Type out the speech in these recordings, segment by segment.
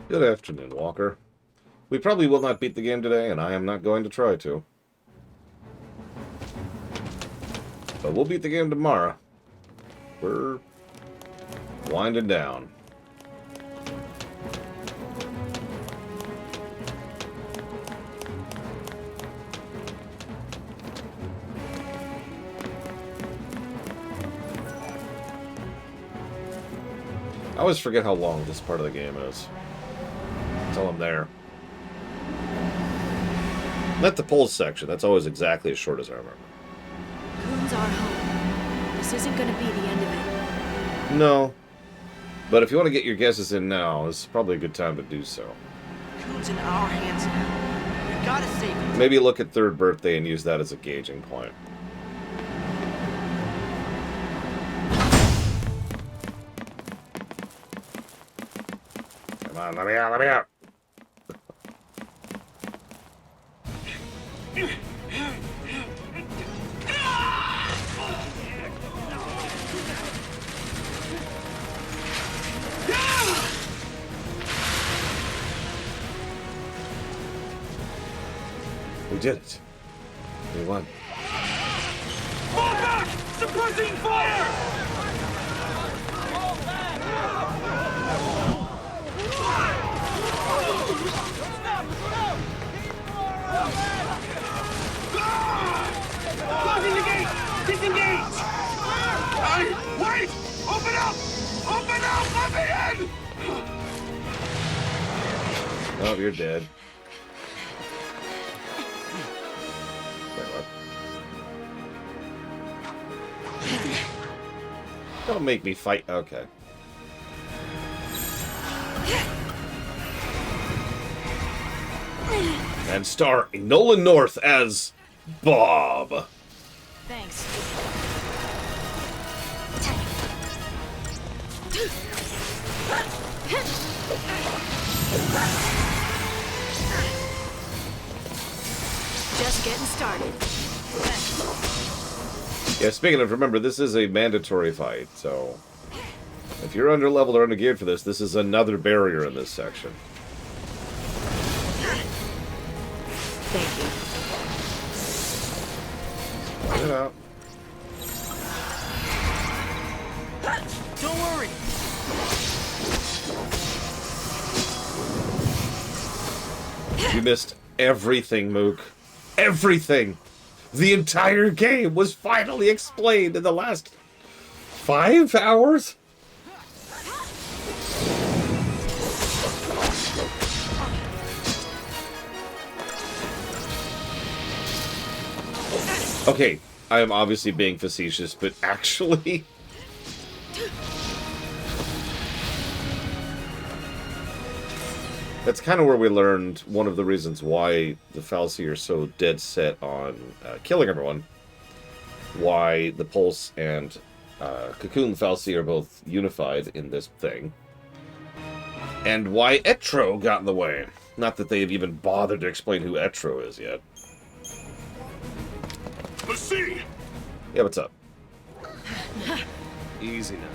Good afternoon, Walker. We probably will not beat the game today, and I am not going to try to. But we'll beat the game tomorrow. We're winding down. I always forget how long this part of the game is until I'm there. Not the polls section. That's always exactly as short as I remember. Coon's our home. This isn't gonna be the end of it. No. But if you want to get your guesses in now, this is probably a good time to do so. Coon's in our hands now. We gotta save him. Maybe look at third birthday and use that as a gauging point. Come on, let me out, let me out. We did it. We won. Fall back! Suppressing fire! Closing the gate! Disengage! Hey, wait! Open up! Open up! Let me in! Oh, you're dead. Don't make me fight. Okay. And starring Nolan North as Bob. Thanks. Just getting started. Yeah, speaking of, remember, this is a mandatory fight, so if you're underleveled or undergeared for this, this is another barrier in this section. Thank you. Get out. Don't worry. You missed everything, Mook. Everything! The entire game was finally explained in the last 5 hours? Okay, I am obviously being facetious, but actually... That's kind of where we learned one of the reasons why the Fal'Cie are so dead set on killing everyone. Why the Pulse and Cocoon Fal'Cie are both unified in this thing. And why Etro got in the way. Not that they've even bothered to explain who Etro is yet. Let's see! Yeah, what's up? Easy now.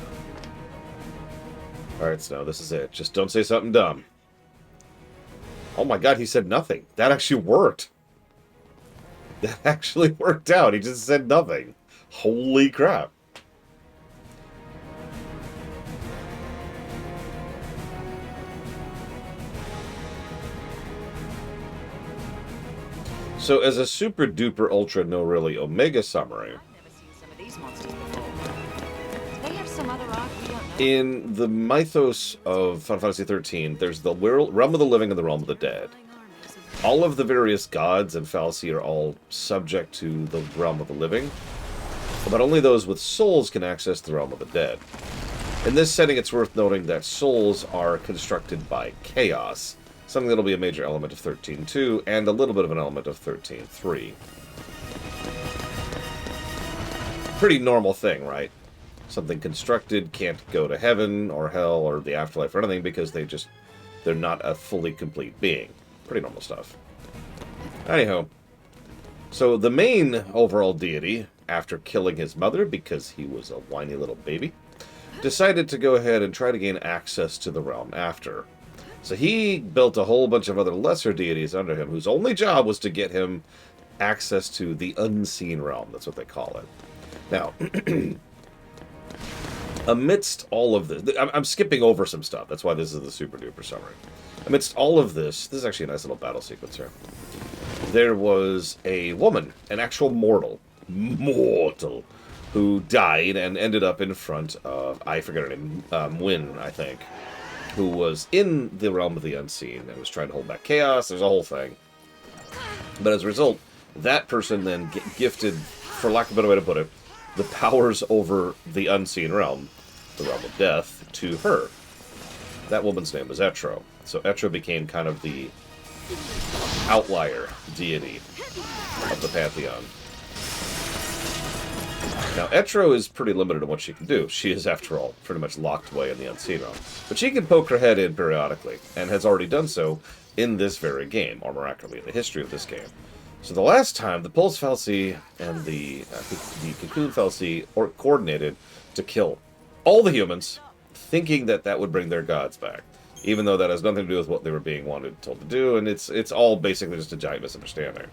Alright, Snow, this is it. Just don't say something dumb. Oh my god, he said nothing. That actually worked. That actually worked out. He just said nothing. Holy crap. So as a super duper ultra no really omega summary, I've never seen some of these monsters before. Do they have some other art we don't know? in the mythos of Final Fantasy XIII, there's the realm of the living and the realm of the dead. All of the various gods and Fal'Cie are all subject to the realm of the living, but only those with souls can access the realm of the dead. In this setting, it's worth noting that souls are constructed by chaos, something that'll be a major element of 13.2, and a little bit of an element of 13.3. Pretty normal thing, right? Something constructed can't go to heaven or hell or the afterlife or anything because they're not a fully complete being. Pretty normal stuff. Anyhow, so the main overall deity, after killing his mother because he was a whiny little baby, decided to go ahead and try to gain access to the realm after. So he built a whole bunch of other lesser deities under him, whose only job was to get him access to the unseen realm. That's what they call it. Now, amidst all of this, I'm skipping over some stuff. That's why this is the super duper summary. Amidst all of this is actually a nice little battle sequence here. There was a woman, an actual mortal, who died and ended up in front of, I forget her name, Wynn, I think, who was in the realm of the unseen and was trying to hold back chaos. There's a whole thing. But as a result, that person then gifted, for lack of a better way to put it, the powers over the unseen realm, the realm of death, to her. That woman's name was Etro. So Etro became kind of the outlier deity of the pantheon. Now, Etro is pretty limited in what she can do. She is, after all, pretty much locked away in the unseen realm. But she can poke her head in periodically, and has already done so in this very game, or more accurately, in the history of this game. So the last time, the Pulse Fal'Cie and the Cocoon Fal'Cie coordinated to kill all the humans, thinking that that would bring their gods back. Even though that has nothing to do with what they were being told to do, and it's all basically just a giant misunderstanding.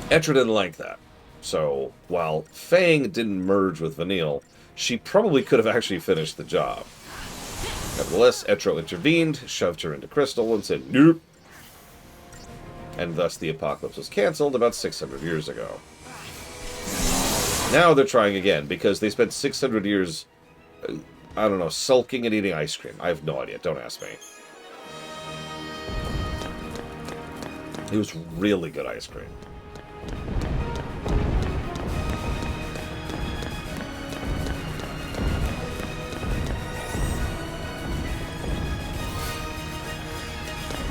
Etro didn't like that. So, while Fang didn't merge with Vanille, she probably could have actually finished the job. Nevertheless, Etro intervened, shoved her into Crystal, and said, nope. And thus the apocalypse was cancelled about 600 years ago. Now they're trying again, because they spent 600 years, I don't know, sulking and eating ice cream. I have no idea, don't ask me. It was really good ice cream.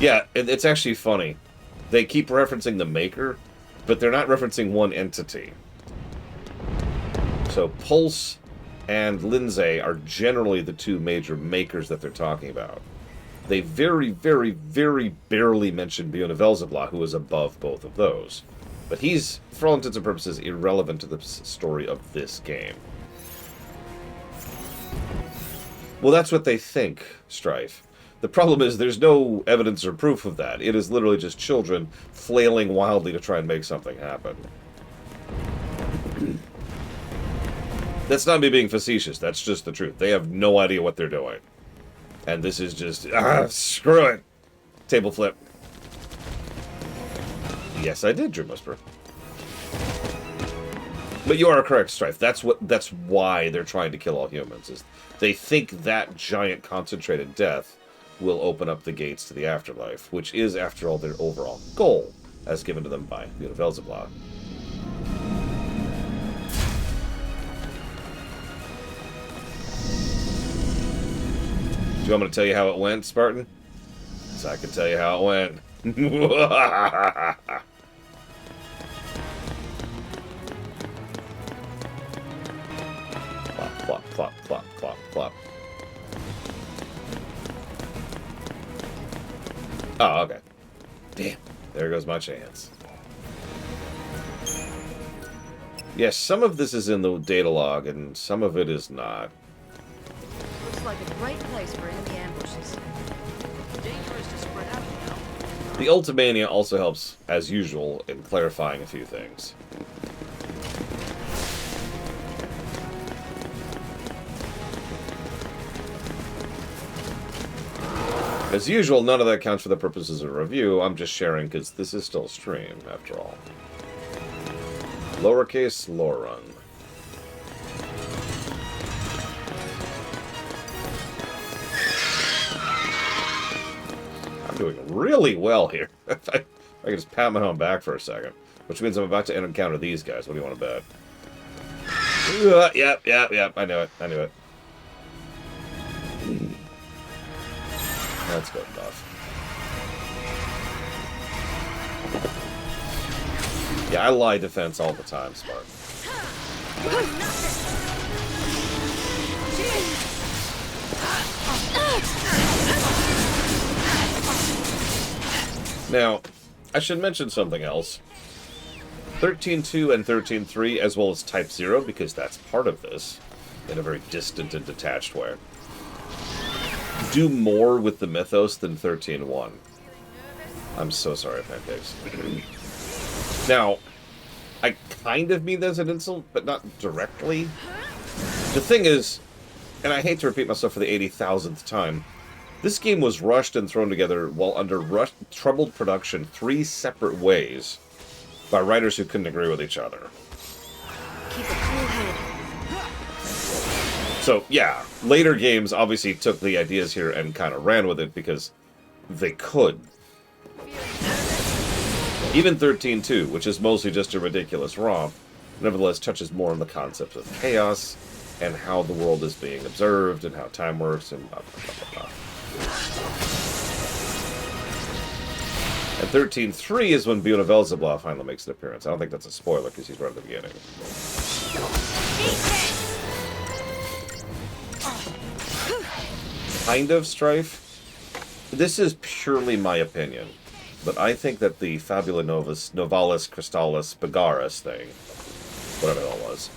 Yeah, it's actually funny. They keep referencing the maker, but they're not referencing one entity. So Pulse and Lindsay are generally the two major makers that they're talking about. They very, very, very barely mention Beelzebub, who is above both of those. But he's, for all intents and purposes, irrelevant to the story of this game. Well, that's what they think, Strife. The problem is there's no evidence or proof of that. It is literally just children flailing wildly to try and make something happen. That's not me being facetious. That's just the truth. They have no idea what they're doing. And this is just, screw it. Table flip. Yes, I did, Dream Whisper. But you are correct, Strife. That's why they're trying to kill all humans. Is they think that giant concentrated death will open up the gates to the afterlife, which is, after all, their overall goal, as given to them by Beelzebub. Do you want me to tell you how it went, Spartan? So I can tell you how it went. Plop, plop, plop, plop, plop, plop. Oh, okay. Damn. There goes my chance. Yes, some of this is in the data log, and some of it is not. Looks like a great place for enemy ambushes. Dangerous to spread out, you know. The Ultimania also helps, as usual, in clarifying a few things. As usual, none of that counts for the purposes of review. I'm just sharing because this is still a stream, after all. Lowercase lore run. I'm doing really well here. I can just pat my own back for a second. Which means I'm about to encounter these guys. What do you want to bet? Yep. I knew it. That's good enough. Yeah, I lie defense all the time, Spark. Now, I should mention something else. 13.2 and 13.3, as well as Type 0, because that's part of this, in a very distant and detached way. do more with the mythos than 13.1. I'm so sorry, Pancakes. Now, I kind of mean that as an insult, but not directly. The thing is, and I hate to repeat myself for the 80,000th time, this game was rushed and thrown together while under troubled production 3 separate ways by writers who couldn't agree with each other. Keep a cool head. So, yeah, later games obviously took the ideas here and kind of ran with it because they could. Even 13.2, which is mostly just a ridiculous romp, nevertheless touches more on the concepts of chaos and how the world is being observed and how time works and blah, blah, blah, blah, blah. And 13.3 is when Buna Velzeblah finally makes an appearance. I don't think that's a spoiler because he's right at the beginning. Kind of Strife. This is purely my opinion, but I think that the Fabula Novalis Crystallis Bagaris thing, whatever that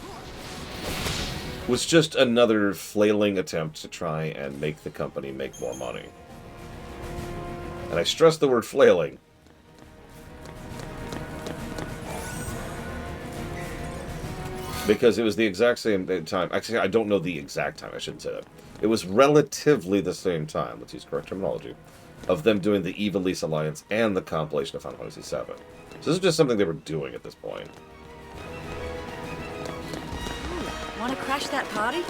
was just another flailing attempt to try and make the company make more money. And I stress the word flailing. Because it was the exact same time. Actually, I don't know the exact time. I shouldn't say that. It was relatively the same time, let's use correct terminology, of them doing the Eve-Elise Alliance and the compilation of Final Fantasy VII. So this is just something they were doing at this point. Wanna crash that party?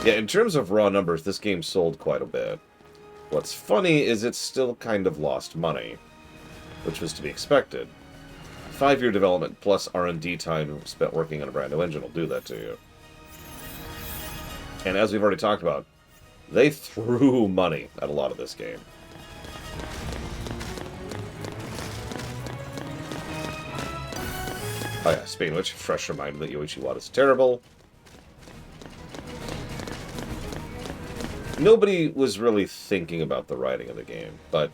Yeah, in terms of raw numbers, this game sold quite a bit. What's funny is it still kind of lost money, which was to be expected. 5-year development plus R&D time spent working on a brand new engine will do that to you. And as we've already talked about, they threw money at a lot of this game. Oh yeah, speaking of which, fresh reminder that Yoichi Wada's terrible. Nobody was really thinking about the writing of the game, but,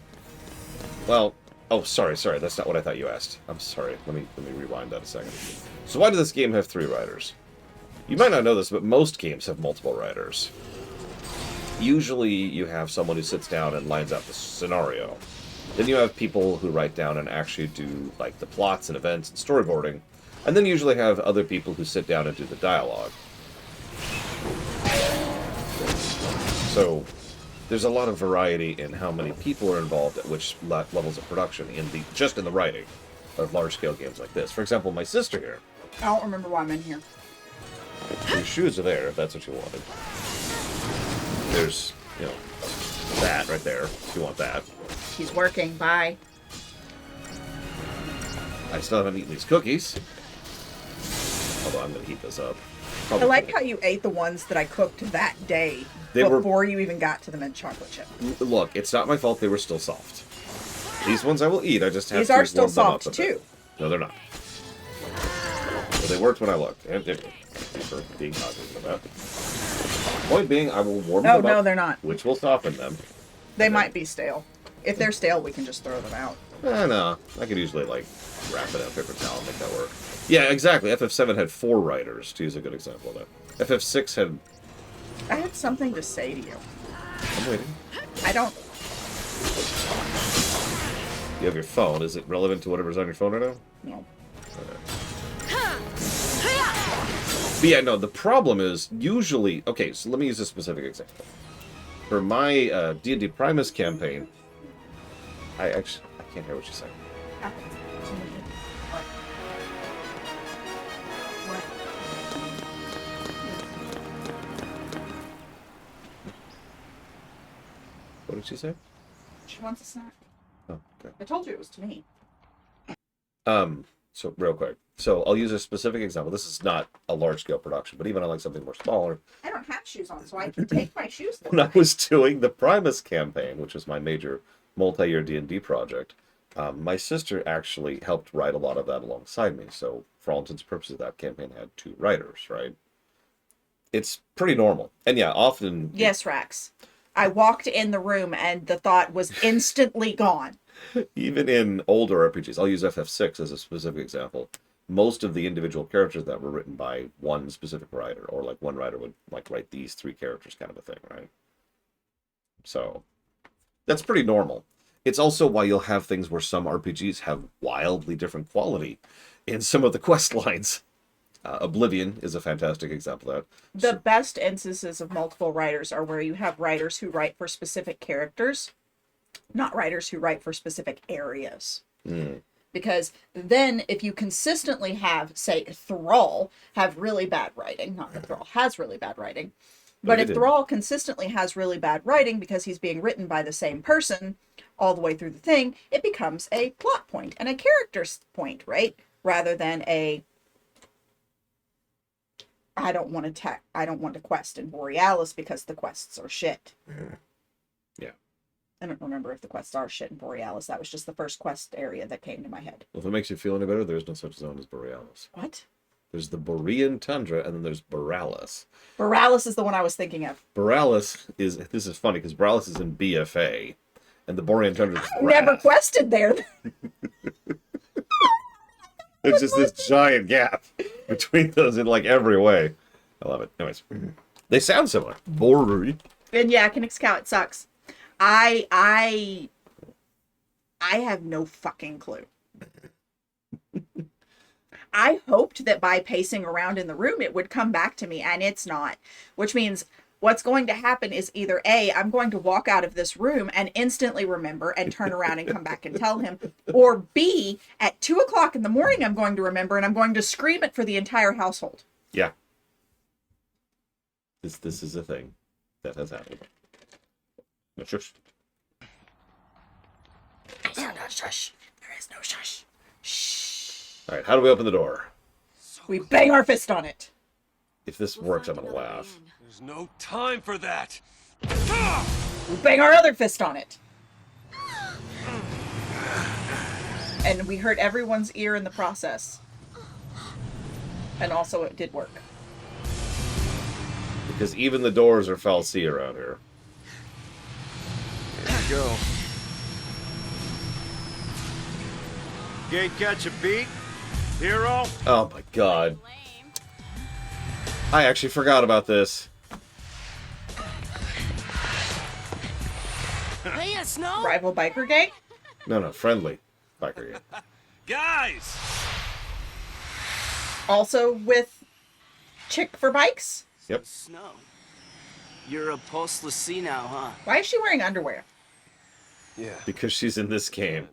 well, oh, sorry, that's not what I thought you asked. I'm sorry, let me rewind that a second. So why did this game have 3 writers? You might not know this, but most games have multiple writers. Usually you have someone who sits down and lines out the scenario. Then you have people who write down and actually do, like, the plots and events and storyboarding. And then you usually have other people who sit down and do the dialogue. So there's a lot of variety in how many people are involved at which levels of production just in the writing of large-scale games like this. For example, my sister here. I don't remember why I'm in here. Your shoes are there, if that's what you wanted. There's, you know, that right there, if you want that. He's working. Bye. I still haven't eaten these cookies. Although I'm going to heat this up. I like how you ate the ones that I cooked that day before you even got to the mint chocolate chip. Look, it's not my fault they were still soft. These ones I will eat, I just have These to are still warm them up soft, a bit. too. No, they're not. But they worked when I looked. And for being cognizant of that. Point being, I will warm them up. No, they're not. Which will soften them. They might be stale. If they're stale, we can just throw them out. No. I could usually, like, wrap it in a paper towel and make that work. Yeah, exactly. FF7 had 4 writers, to use a good example of that. FF6 had... I had something to say to you. I'm waiting. I don't... You have your phone. Is it relevant to whatever's on your phone right now? No. But yeah, no, the problem is usually... Okay, so let me use a specific example. For my D&D Primus campaign, I can't hear what you're saying. What did she say? She wants a snack. Oh, okay. I told you it was to me. So real quick. So I'll use a specific example. This is not a large-scale production, but even on like something more smaller. I don't have shoes on, so I can take my shoes When I was doing the Primus campaign, which was my major multi-year D&D project, my sister actually helped write a lot of that alongside me. So for all intents and purposes, that campaign had 2 writers, right? It's pretty normal. And yeah, often... Yes, Rax. I walked in the room and the thought was instantly gone. Even in older RPGs, I'll use FF6 as a specific example. most of the individual characters that were written by one specific writer, or like one writer would like write these 3 characters kind of a thing, right? So that's pretty normal. It's also why you'll have things where some RPGs have wildly different quality in some of the quest lines. Oblivion is a fantastic example of that. The best instances of multiple writers are where you have writers who write for specific characters, not writers who write for specific areas. Because then if you consistently have, say, Thrall have really bad writing, not that Thrall has really bad writing, but if Thrall consistently has really bad writing because he's being written by the same person all the way through the thing, it becomes a plot point and a character point, right? Rather than a I don't want to quest in Borealis because the quests are shit. Yeah. I don't remember if the quests are shit in Borealis. That was just the first quest area that came to my head. Well, if it makes you feel any better, there's no such zone as Borealis. What? There's the Borean tundra, and then there's Borealis. Borealis is the one I was thinking of. Borealis is, this is funny, because Borealis is in BFA, and the Borean tundra is Never quested there. There's just this giant gap between those in like every way. I love it. Anyways, they sound similar. Boreal. And yeah, Kinnick's it sucks. I have no fucking clue. I hoped that by pacing around in the room it would come back to me, and it's not. Which means what's going to happen is either A, I'm going to walk out of this room and instantly remember and turn around and come back and tell him, or B, at 2 o'clock in the morning I'm going to remember and I'm going to scream it for the entire household. Yeah. This is a thing that has happened. No shush. There is no shush. There is no shush. Shh. All right, how do we open the door? We bang our fist on it. If this works, I'm gonna laugh. There's no time for that. We bang our other fist on it. And we hurt everyone's ear in the process. And also it did work. Because even the doors are fal'Cie around here. There we go. Gate catch a beat? Hero? Oh my god. I actually forgot about this. Hey, Snow! Rival biker gang? No, friendly. Biker game. Guys! Also with chick for bikes? Yep. Snow. You're a postlessy now, huh? Why is she wearing underwear? Yeah. Because she's in this game.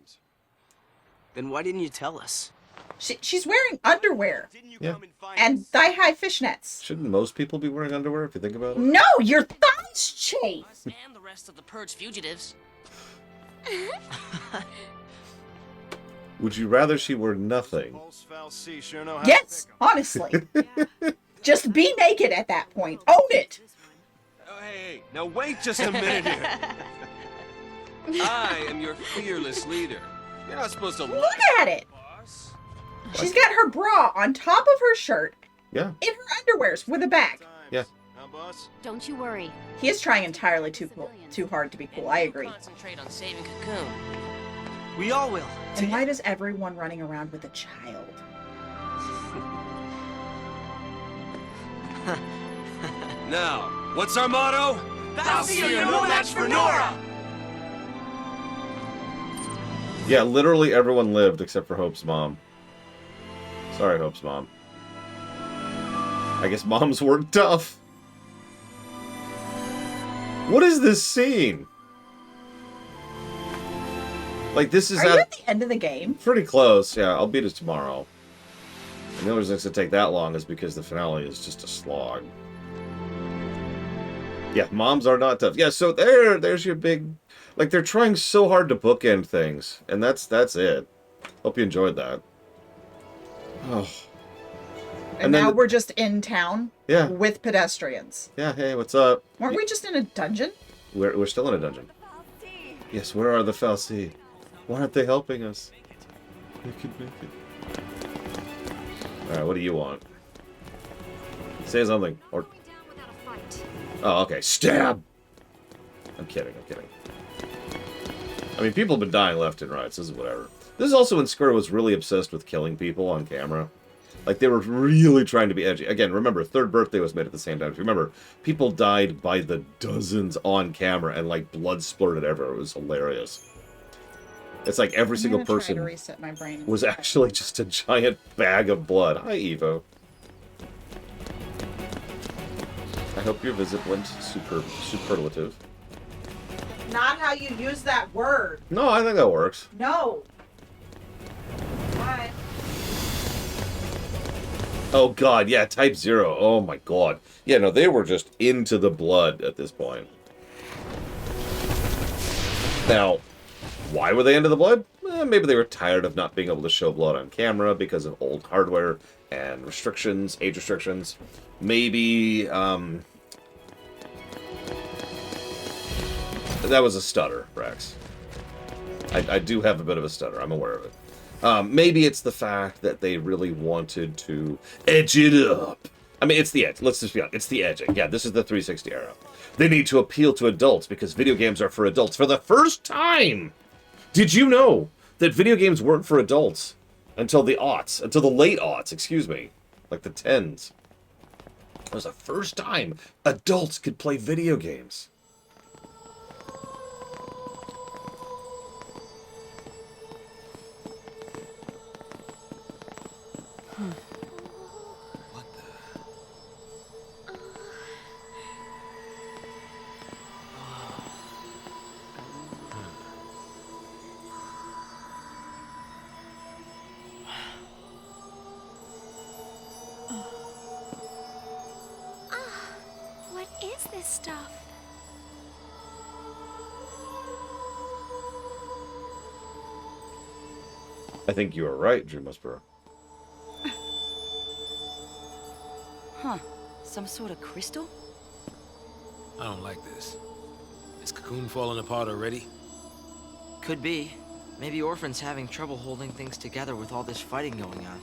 Then why didn't you tell us? She's wearing underwear. Didn't you Yeah. come and find And us? thigh-high fishnets. Shouldn't most people be wearing underwear if you think about it? No, your thighs chafe. Us and the rest of the Purge fugitives. Would you rather she were nothing? Pulse fal'Cie sure know how Yes, to pick 'em. honestly. Just be naked at that point. Own it. Oh, hey, now wait just a minute here. I am your fearless leader. You're not supposed to Look at it. boss. She's got her bra on top of her shirt Yeah. in her underwears with a bag. Yeah. Huh, boss? Don't you worry. He is trying entirely too hard to be cool. I agree. Concentrate on saving Cocoon. We all will. And why does everyone running around with a child? Now, what's our motto? fal'Cie, you're no match for Nora! Yeah, literally everyone lived except for Hope's mom. Sorry, Hope's mom. I guess moms weren't tough. What is this scene? Like, this is Are you at the end of the game? pretty close. Yeah, I'll beat it tomorrow. And the only reason it's going to take that long is because the finale is just a slog. Yeah, moms are not tough. Yeah, so there's your big... Like, they're trying so hard to bookend things. And that's it. Hope you enjoyed that. Oh. And then now the- we're just in town Yeah. with pedestrians. Yeah, hey, what's up? Weren't we just in a dungeon? We're still in a dungeon. Yes, where are the fal'Cie? Why aren't they helping us? We could make it. Alright, what do you want? Say something. Or... Oh, okay. Stab! I'm kidding. I mean, people have been dying left and right, so this is whatever. This is also when Square was really obsessed with killing people on camera. Like, they were really trying to be edgy. Again, remember, Third Birthday was made at the same time. If you remember, people died by the dozens on camera, and, like, blood splurted everywhere. It was hilarious. It's like every single I'm gonna person try to reset my brain. was actually just a giant bag of blood. Hi, Evo. I hope your visit went superlative. Not how you use that word. No, I think that works. No. Bye. Oh, God, yeah, Type 0. Oh, my God. Yeah, no, they were just into the blood at this point. Now, why were they into the blood? Maybe they were tired of not being able to show blood on camera because of old hardware and restrictions, age restrictions. Maybe, that was a stutter, Rex. I do have a bit of a stutter. I'm aware of it. Maybe it's the fact that they really wanted to edge it up. I mean, it's the edge. Let's just be honest. It's the edging. Yeah, this is the 360 era. They need to appeal to adults because video games are for adults for the first time. Did you know that video games weren't for adults until the late aughts, excuse me, like the 10s? It was the first time adults could play video games. What is this stuff? I think you are right, Dream Whisperer. Huh. Some sort of crystal? I don't like this. Is Cocoon falling apart already? Could be. Maybe Orphan's having trouble holding things together with all this fighting going on.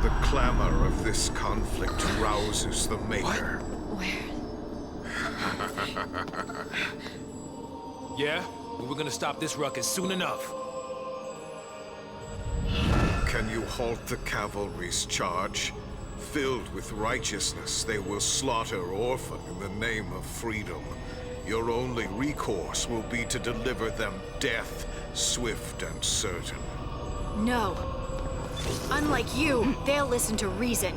The clamor of this conflict rouses the Maker. Where? Yeah? We were gonna stop this ruckus soon enough. Can you halt the cavalry's charge? Filled with righteousness, they will slaughter Orphan in the name of freedom. Your only recourse will be to deliver them death, swift and certain. No. Unlike you, they'll listen to reason.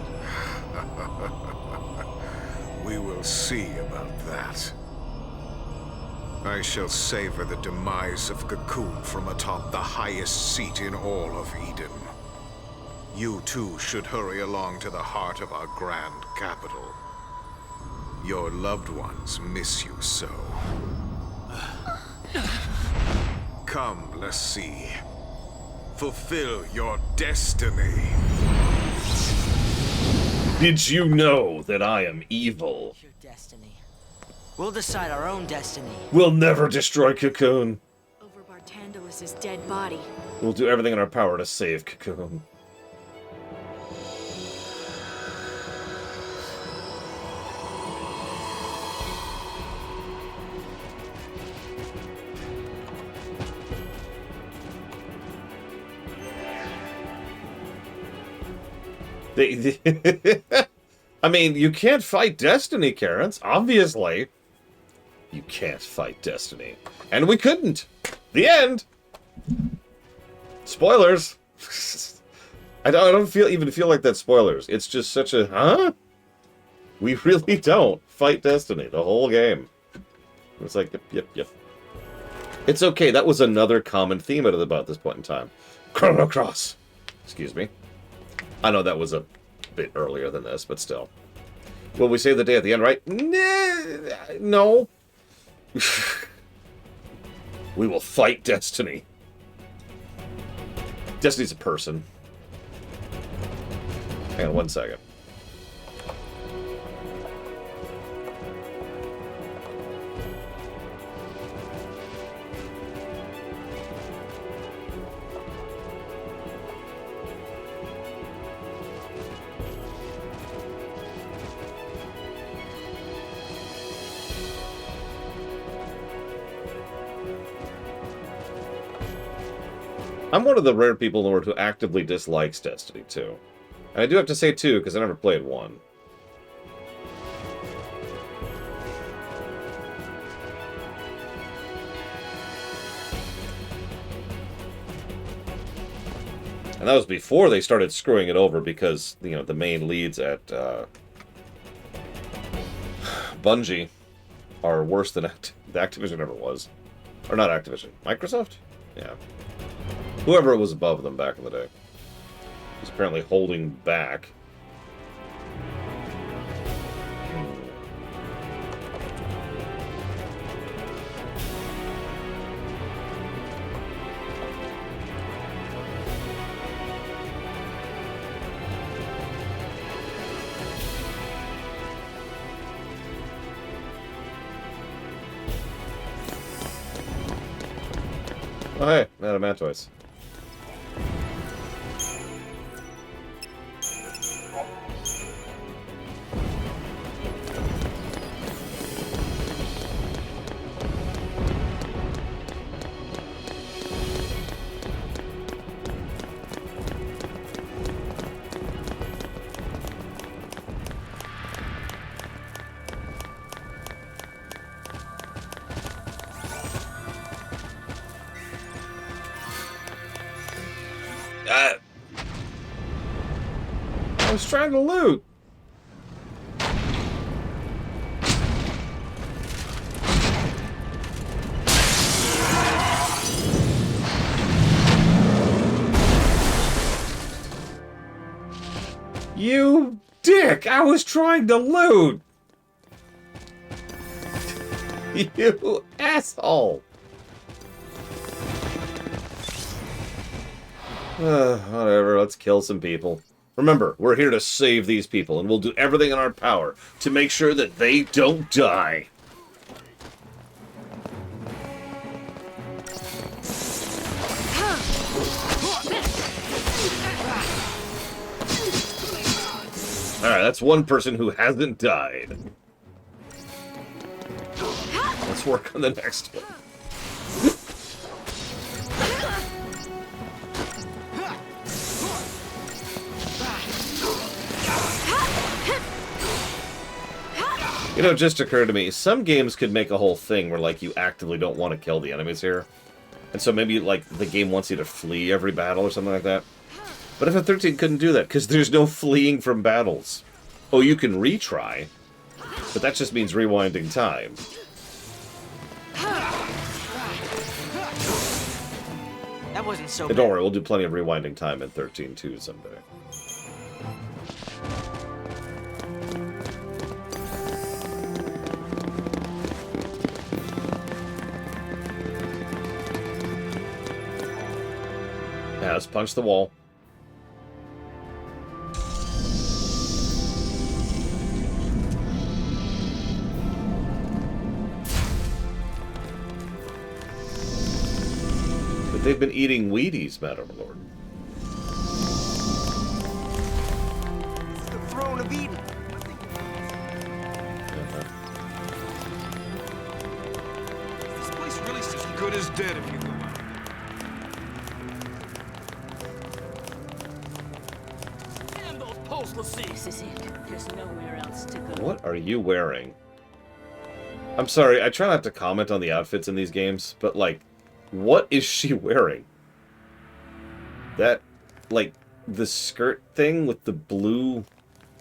We will see about that. I shall savor the demise of Cocoon from atop the highest seat in all of Eden. You too should hurry along to the heart of our grand capital. Your loved ones miss you so. Come, let's see. Fulfill your destiny. Did you know that I am evil? Your destiny. We'll decide our own destiny. We'll never destroy Cocoon. Over Bartandalis' dead body. We'll do everything in our power to save Cocoon. I mean, you can't fight Destiny, Karens. Obviously. You can't fight Destiny. And we couldn't. The end. Spoilers. I don't even feel like that's spoilers. It's just such a, huh? We really don't fight Destiny the whole game. It's like, yep. It's okay. That was another common theme at about this point in time. Chrono Cross. Excuse me. I know that was a bit earlier than this, but still. Will we save the day at the end, right? No. We will fight Destiny. Destiny's a person. Hang on one second. I'm one of the rare people in the world who actively dislikes Destiny 2. And I do have to say 2, because I never played 1. And that was before they started screwing it over, because, you know, the main leads at Bungie are worse than the Activision ever was. Or not Activision. Microsoft? Yeah. Whoever was above them back in the day was apparently holding back. Oh, hey, Adamantoids. I was trying to loot. You dick! I was trying to loot! You asshole! Whatever, let's kill some people. Remember, we're here to save these people, and we'll do everything in our power to make sure that they don't die. Alright, that's one person who hasn't died. Let's work on the next one. You know, it just occurred to me, some games could make a whole thing where, like, you actively don't want to kill the enemies here. And so maybe, like, the game wants you to flee every battle or something like that. But FF13 couldn't do that, because there's no fleeing from battles. Oh, you can retry, but that just means rewinding time. That wasn't so And bad. don't worry, we'll do plenty of rewinding time in 13 too someday. Yeah, let's punch the wall. But they've been eating Wheaties, Madam Lord. It's the throne of Eden. This place really is good as dead if you go out. This is it. There's nowhere else to go. What are you wearing? I'm sorry, I try not to comment on the outfits in these games, but, like, what is she wearing? That, like, the skirt thing with the blue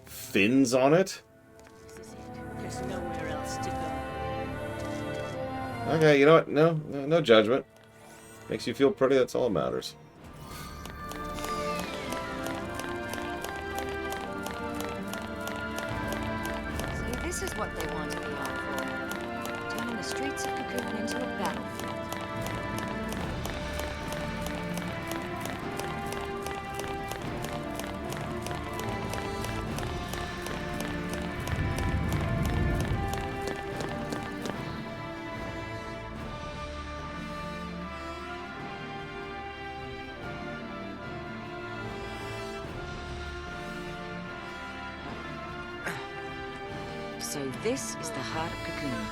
fins on it? This is it. There's nowhere else to go. Okay, you know what? No judgment. Makes you feel pretty, that's all that matters. This is what they wanted me on for. Turning the streets of Cocoon into a battlefield. So this is the heart of Cocoon.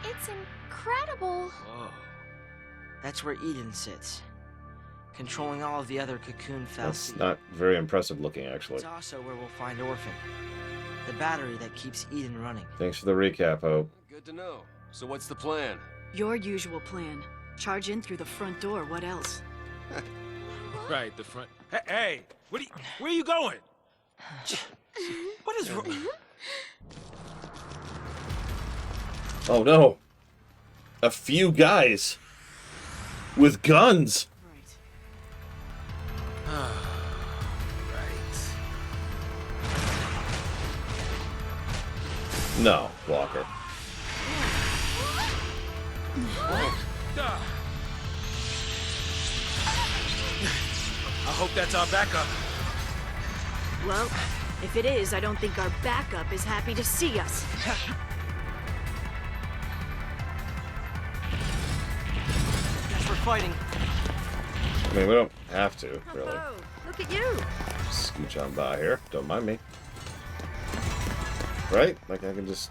It's incredible. Whoa. That's where Eden sits. controlling all of the other Cocoon That's fal'Cie. not very impressive looking, actually. It's also where we'll find Orphan, the battery that keeps Eden running. Thanks for the recap, Hope. Good to know. So what's the plan? Your usual plan. Charge in through the front door, what else? Right, the front. Hey, where are you going? What is wrong? Oh no! A few guys with guns. Right. No, Walker. I hope that's our backup. Well, if it is, I don't think our backup is happy to see us. Guess we're fighting. I mean, we don't have to, really. Hello, look at you. Scooch on by here. Don't mind me. Right? Like, I can just...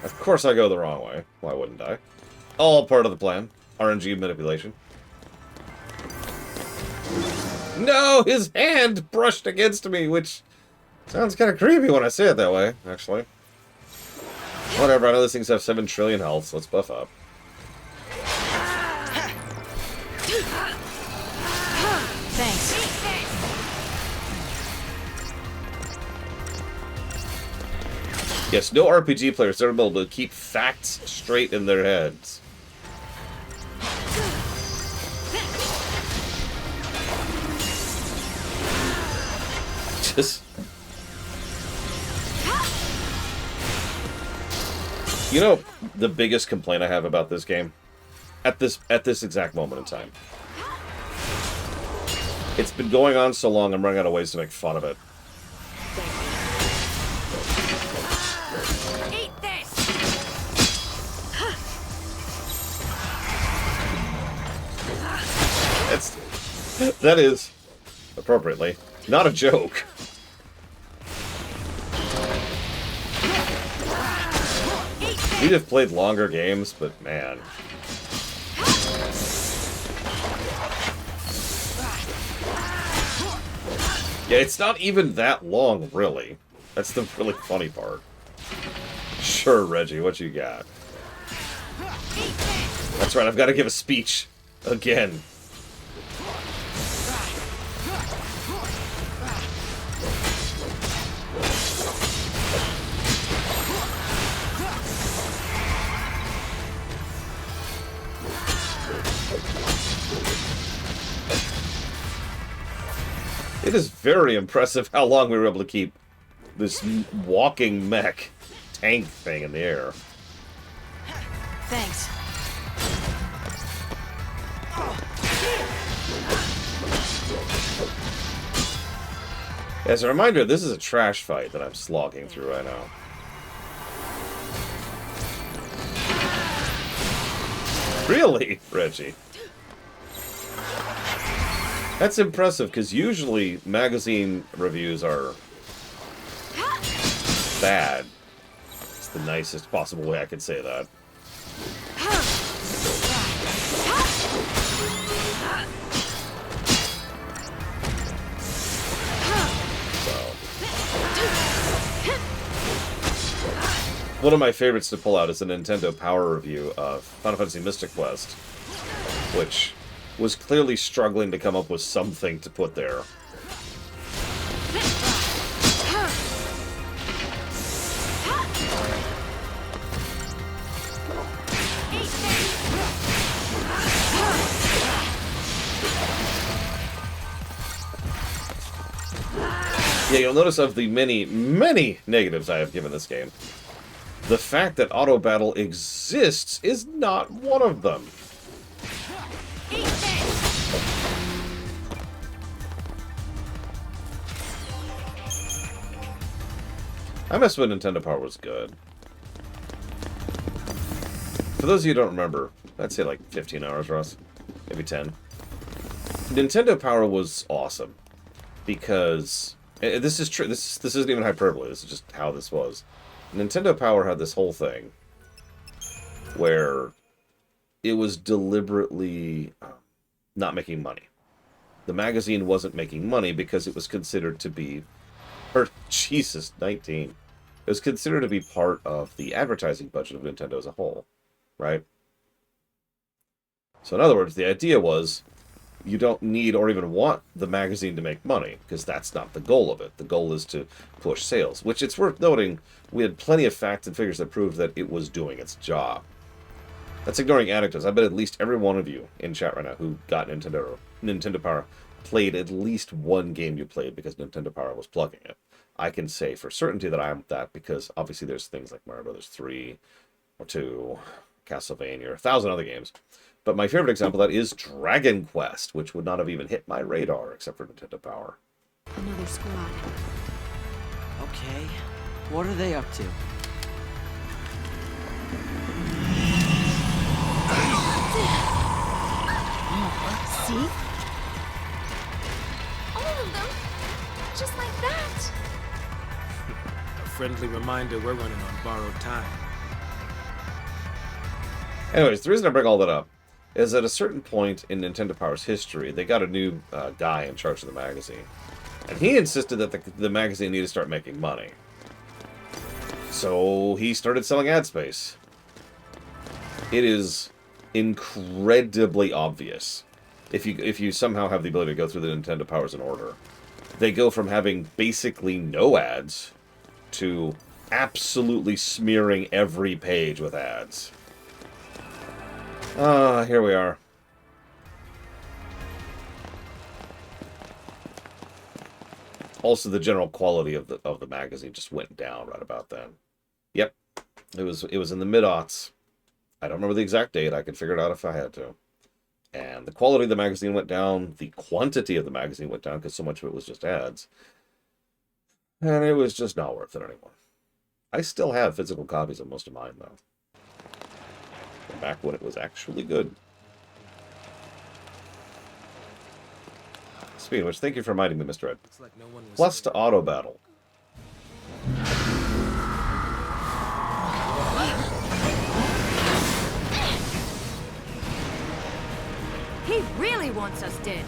Of course I go the wrong way. Why wouldn't I? All part of the plan. RNG manipulation. No! His hand brushed against me, which sounds kind of creepy when I say it that way, actually. Whatever, I know these things have 7 trillion health, so let's buff up. Thanks. Yes, no RPG players are able to keep facts straight in their heads. Just... You know, the biggest complaint I have about this game? At this exact moment in time. It's been going on so long, I'm running out of ways to make fun of it. Eat this! That is, appropriately, not a joke. We'd have played longer games, but man. Yeah, it's not even that long, really. That's the really funny part. Sure, Reggie, what you got? That's right, I've got to give a speech. Again. It is very impressive how long we were able to keep this walking mech tank thing in the air. Thanks. As a reminder, this is a trash fight that I'm slogging through right now. Really, Reggie? That's impressive, because usually magazine reviews are bad. It's the nicest possible way I could say that. One of my favorites to pull out is a Nintendo Power review of Final Fantasy Mystic Quest, which was clearly struggling to come up with something to put there. Yeah, you'll notice of the many, many negatives I have given this game, the fact that auto battle exists is not one of them. I mess with Nintendo Power was good. For those of you who don't remember, I'd say like 15 hours, Russ. Maybe 10. Nintendo Power was awesome. Because... this is true. This isn't even hyperbole. This is just how this was. Nintendo Power had this whole thing where it was deliberately not making money. The magazine wasn't making money because it was considered to be, or Jesus, 19. It was considered to be part of the advertising budget of Nintendo as a whole, right? So in other words, the idea was you don't need or even want the magazine to make money, because that's not the goal of it. The goal is to push sales, which it's worth noting, we had plenty of facts and figures that proved that it was doing its job. That's ignoring anecdotes. I bet at least every one of you in chat right now who got Nintendo Power played at least one game you played because Nintendo Power was plugging it. I can say for certainty that I am that, because obviously there's things like Mario Brothers 3 or 2, Castlevania, or 1,000 other games. But my favorite example of that is Dragon Quest, which would not have even hit my radar except for Nintendo Power. Another squad. Okay, what are they up to? See? All of them? Just like that? A friendly reminder we're running on borrowed time. Anyways, the reason I bring all that up is at a certain point in Nintendo Power's history, they got a new guy in charge of the magazine. And he insisted that the magazine needed to start making money. So he started selling ad space. It is incredibly obvious. If you somehow have the ability to go through the Nintendo Powers in order, they go from having basically no ads to absolutely smearing every page with ads. Here we are. Also, the general quality of the magazine just went down right about then. Yep, it was in the mid-aughts. I don't remember the exact date. I could figure it out if I had to. And the quality of the magazine went down. The quantity of the magazine went down because so much of it was just ads. And it was just not worth it anymore. I still have physical copies of most of mine, though. From back when it was actually good. Speaking of which, thank you for reminding me, Mr. Ed. Looks like no one was Plus to auto battle. He really wants us dead.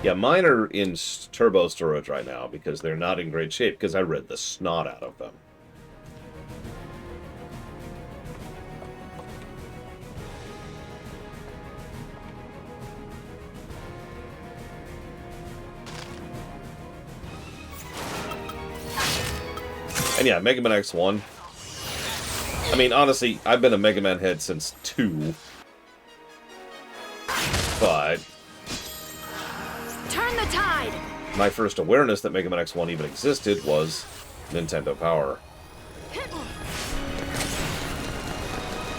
Yeah, mine are in turbo storage right now because they're not in great shape because I read the snot out of them. And yeah, Mega Man X1. I mean, honestly, I've been a Mega Man head since 2. But Turn the tide! my first awareness that Mega Man X1 even existed was Nintendo Power.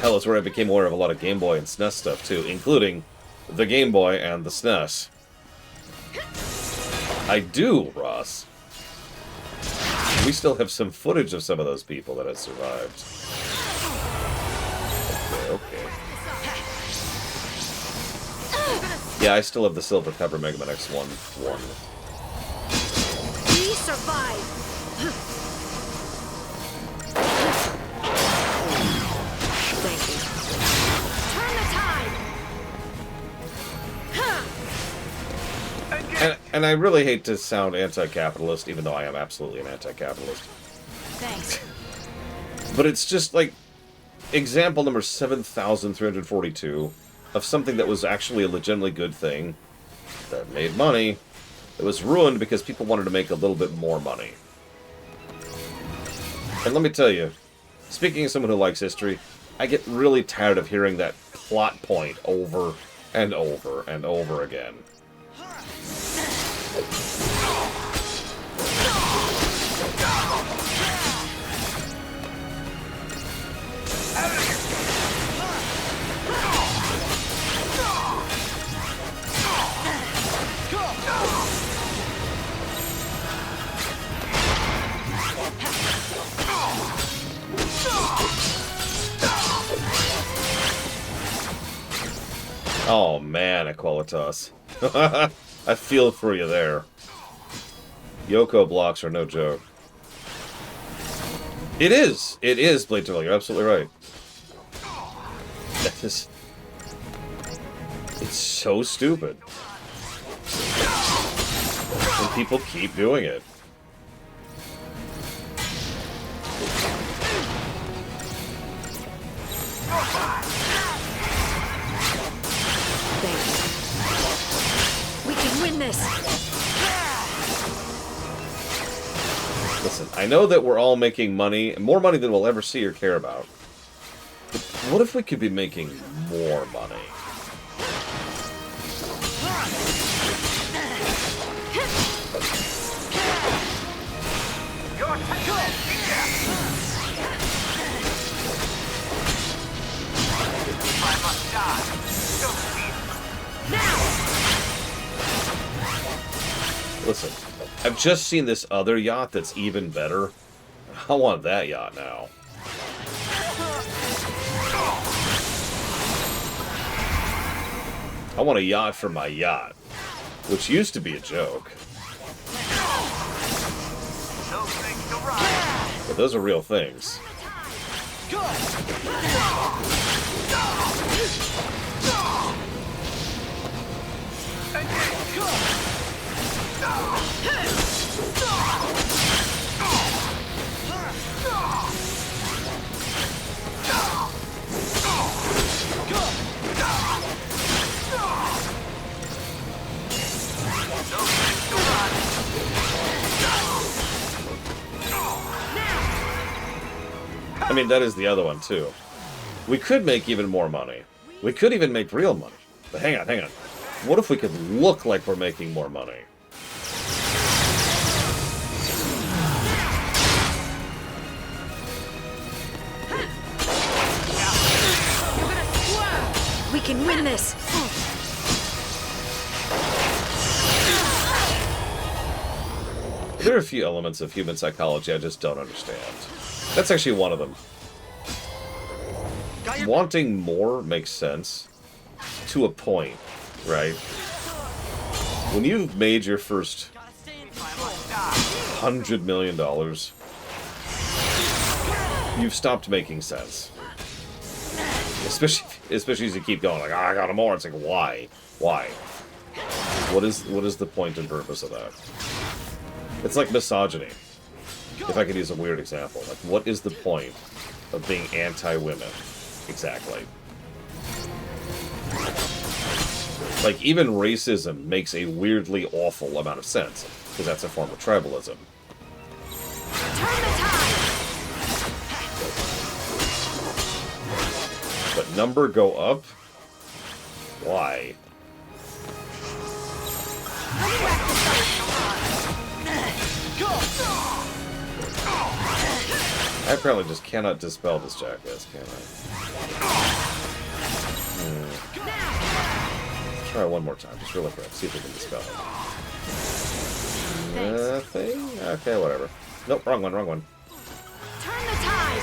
Hell, it's where I became aware of a lot of Game Boy and SNES stuff, too, including the Game Boy and the SNES. I do, Ross. We still have some footage of some of those people that have survived. Okay. Yeah, I still have the silver cover Mega Man X1 one. We survive! Thank you. Turn the tide! And I really hate to sound anti-capitalist, even though I am absolutely an anti-capitalist. Thanks. But it's just like example number 7,342 of something that was actually a legitimately good thing that made money. It was ruined because people wanted to make a little bit more money. And let me tell you, speaking as someone who likes history, I get really tired of hearing that plot point over and over and over again. Oh man, Equalitas. I feel for you there. Yoko blocks are no joke. It is. It is Blade Devil. You're absolutely right. That is... It's so stupid. And people keep doing it. Thanks. We can win this. Listen, I know that we're all making money, more money than we'll ever see or care about. But what if we could be making more money? Listen, I've just seen this other yacht that's even better. I want that yacht now. I want a yacht for my yacht, which used to be a joke. But those are real things. I mean, that is the other one, too. We could make even more money. We could even make real money. But hang on, hang on. What if we could look like we're making more money? We can win this. There are a few elements of human psychology I just don't understand. That's actually one of them. Wanting more makes sense. To a point, right? When you've made your first $100 million, you've stopped making sense. Especially as you keep going, like, oh, I got more. It's like, why? Why? What is the point and purpose of that? It's like misogyny. If I could use a weird example. Like, what is the point of being anti-women? Exactly. Like, even racism makes a weirdly awful amount of sense, because that's a form of tribalism. But number go up? Why? I apparently just cannot dispel this jackass, can I? Let's try one more time, just really quick. See if we can dispel it. Nothing? Okay, whatever. Nope, wrong one, wrong one. Turn the tide.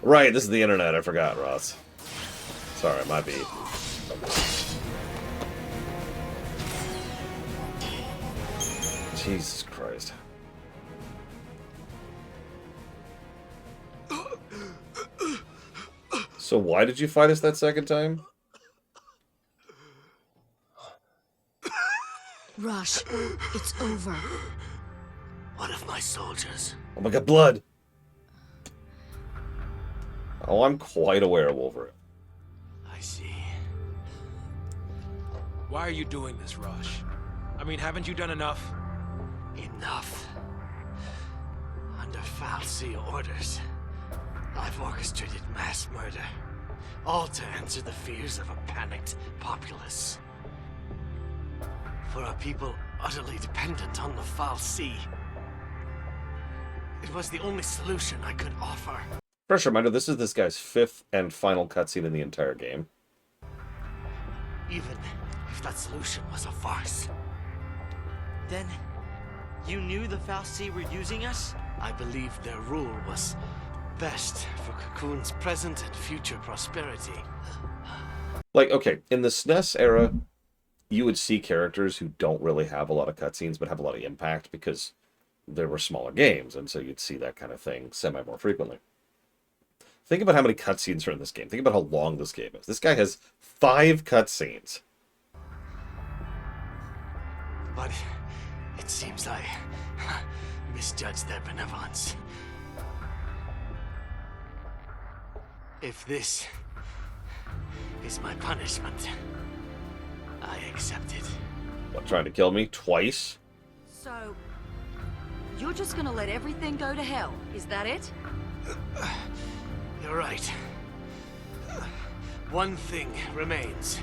Right, this is the internet. I forgot, Ross. Sorry, my beat. Jesus Christ. So why did you fight us that second time? Rush, it's over. One of my soldiers. Oh my god, blood! Oh, I'm quite aware, Wolverine. I see. Why are you doing this, Rush? I mean, haven't you done enough? Enough. Under Foul Sea orders, I've orchestrated mass murder. All to answer the fears of a panicked populace. For a people utterly dependent on the Foul Sea. It was the only solution I could offer. Fresh reminder, this is this guy's 5th and final cutscene in the entire game. Even if that solution was a farce. Then, you knew the fal'Cie were using us? I believe their rule was best for Cocoon's present and future prosperity. Like, okay, in the SNES era, you would see characters who don't really have a lot of cutscenes, but have a lot of impact because there were smaller games, and so you'd see that kind of thing more frequently. Think about how many cutscenes are in this game. Think about how long this game is. This guy has 5 cutscenes. But it seems I misjudged their benevolence. If this is my punishment, I accept it. What, trying to kill me twice? So, you're just gonna let everything go to hell, is that it? You're right. One thing remains.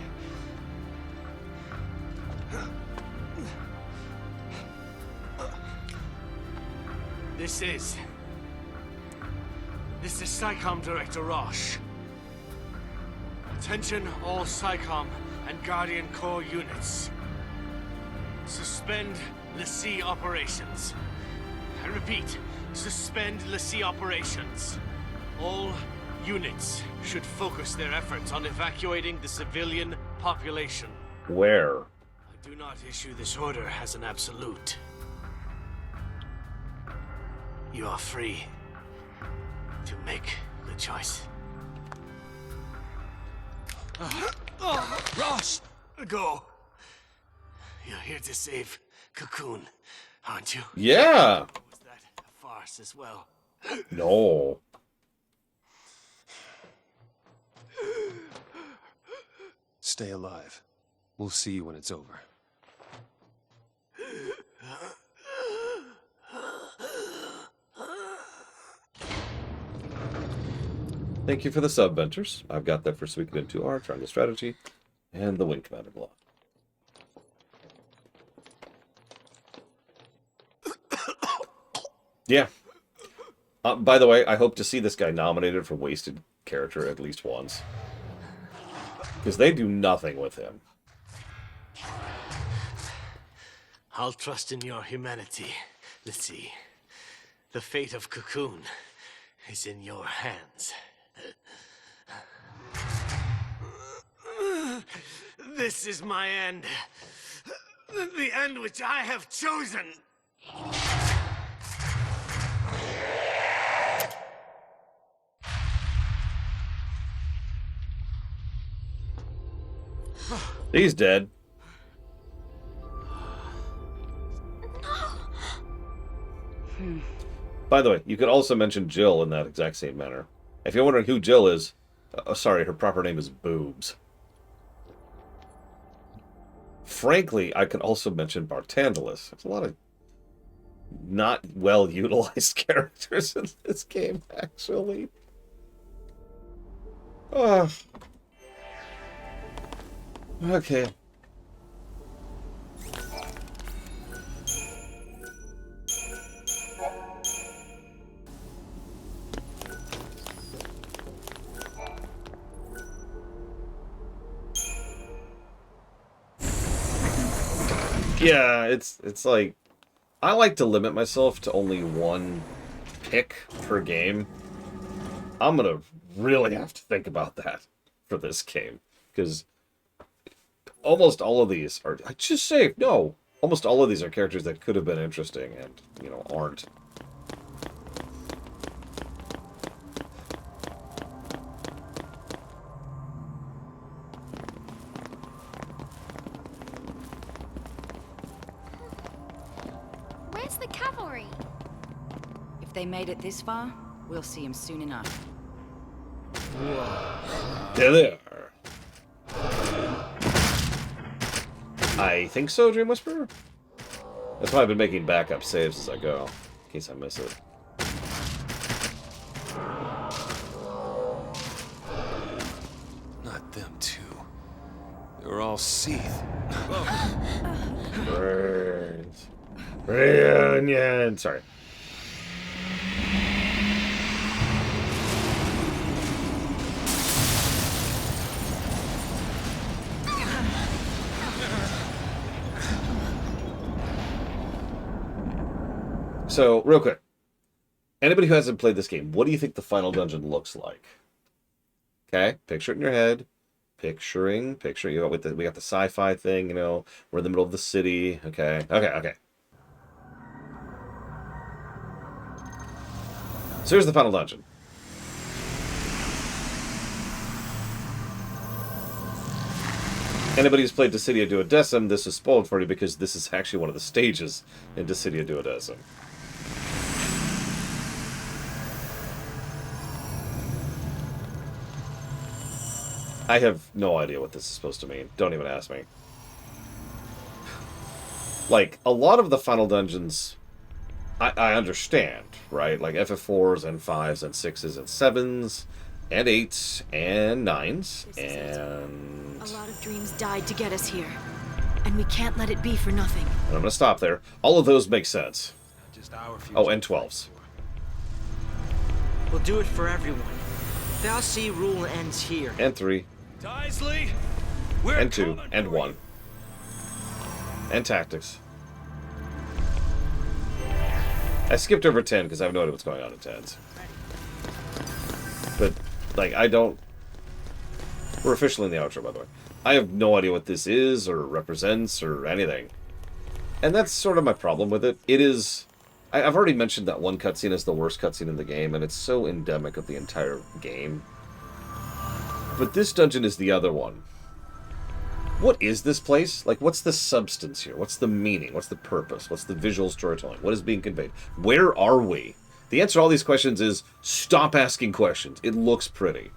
This is SciComm Director Roche. Attention all SciComm and Guardian Corps units. Suspend l'Cie operations. I repeat, suspend l'Cie operations. All units should focus their efforts on evacuating the civilian population. Where? I do not issue this order as an absolute. You are free to make the choice. Ross! Go. You're here to save Cocoon, aren't you? Yeah! Or was that a farce as well? No. Stay alive. We'll see you when it's over. Thank you for the sub, Ventures. I've got that for Suikoden 2R, Triangle Strategy, and the Wing Commander block. Yeah. By the way, I hope to see this guy nominated for Wasted Character at least once. Because they do nothing with him. I'll trust in your humanity. Let's see. The fate of Cocoon is in your hands. This is my end. The end which I have chosen. He's dead. By the way, you could also mention Jill in that exact same manner. If you're wondering who Jill is, sorry, her proper name is Boobs. Frankly, I could also mention Bartandalus. There's a lot of not well-utilized characters in this game, actually. Okay. Yeah, it's like, I like to limit myself to only one pick per game. I'm gonna really have to think about that for this game, because almost all of these are, I just say, no, almost all of these are characters that could have been interesting and, you know, aren't. Where's the cavalry? If they made it this far, we'll see them soon enough. There they are. I think so, Dream Whisperer? That's why I've been making backup saves as I go, in case I miss it. Not them two. They were all Seath. Brains. Reunion! Sorry. So, real quick. Anybody who hasn't played this game, what do you think the final dungeon looks like? Okay, picture it in your head. Picture, we got the sci-fi thing, you know, we're in the middle of the city. Okay. So here's the final dungeon. Anybody who's played Dissidia Duodecim, this is spoiled for you because this is actually one of the stages in Dissidia Duodecim. I have no idea what this is supposed to mean. Don't even ask me. Like, a lot of the final dungeons, I understand, right? Like FF4s and 5s and 6s and 7s and 8s and 9s and... A lot of dreams died to get us here. And we can't let it be for nothing. And I'm going to stop there. All of those make sense. Just our future. Oh, and 12s. We'll do it for everyone. Fal'Cie rule ends here. And 3. Isley, we're And 2. coming And for 1. you. And Tactics. I skipped over 10 because I have no idea what's going on in 10s. But, like, I don't... We're officially in the outro, by the way. I have no idea what this is, or represents, or anything. And that's sort of my problem with it. It is... I've already mentioned that one cutscene is the worst cutscene in the game, and it's so endemic of the entire game. But this dungeon is the other one. What is this place? Like, what's the substance here? What's the meaning? What's the purpose? What's the visual storytelling? What is being conveyed? Where are we? The answer to all these questions is stop asking questions. It looks pretty.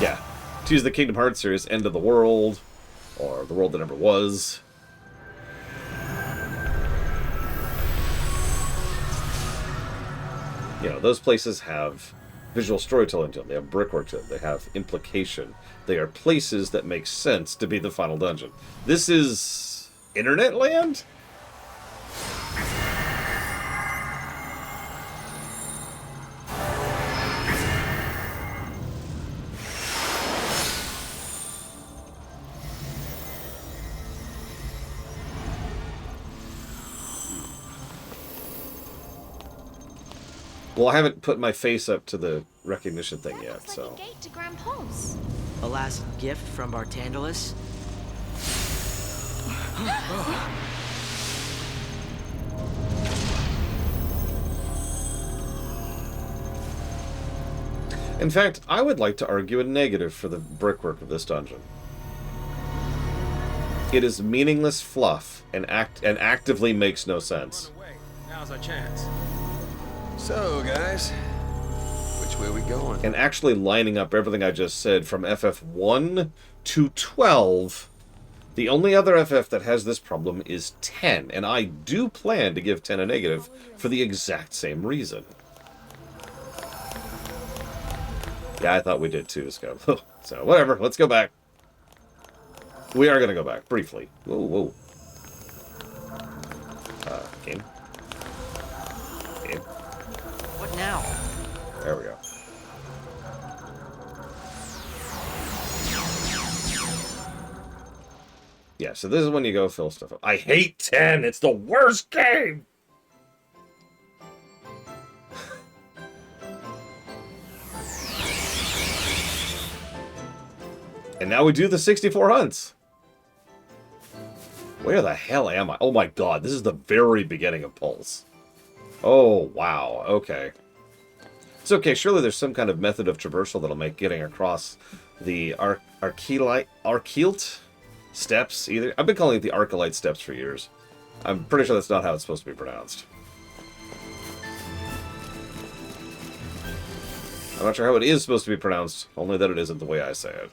Yeah. To use the Kingdom Hearts series, End of the World, or The World That Never Was. You know, those places have visual storytelling to them. They have brickwork to them. They have implication. They are places that make sense to be the final dungeon. This is internet land? Well, I haven't put my face up to the recognition thing yet, so... Like a gate to Grand Pulse. A last gift from Bartandalis. In fact, I would like to argue a negative for the brickwork of this dungeon. It is meaningless fluff and actively makes no sense. Now's our chance. So, guys, which way we going? And actually lining up everything I just said from FF1 to 12, the only other FF that has this problem is 10, and I do plan to give 10 a negative for the exact same reason. Yeah, I thought we did too, Scott. So, whatever, let's go back. We are going to go back, briefly. Whoa, whoa. Game. Game. What now? There we go. Yeah, so this is when you go fill stuff up. I hate 10! It's the worst game! And now we do the 64 hunts. Where the hell am I? Oh my god, this is the very beginning of Pulse. Oh, wow, okay. It's okay, surely there's some kind of method of traversal that'll make getting across the Archealt steps, either. I've been calling it the Archelite steps for years. I'm pretty sure that's not how it's supposed to be pronounced. I'm not sure how it is supposed to be pronounced, only that it isn't the way I say it.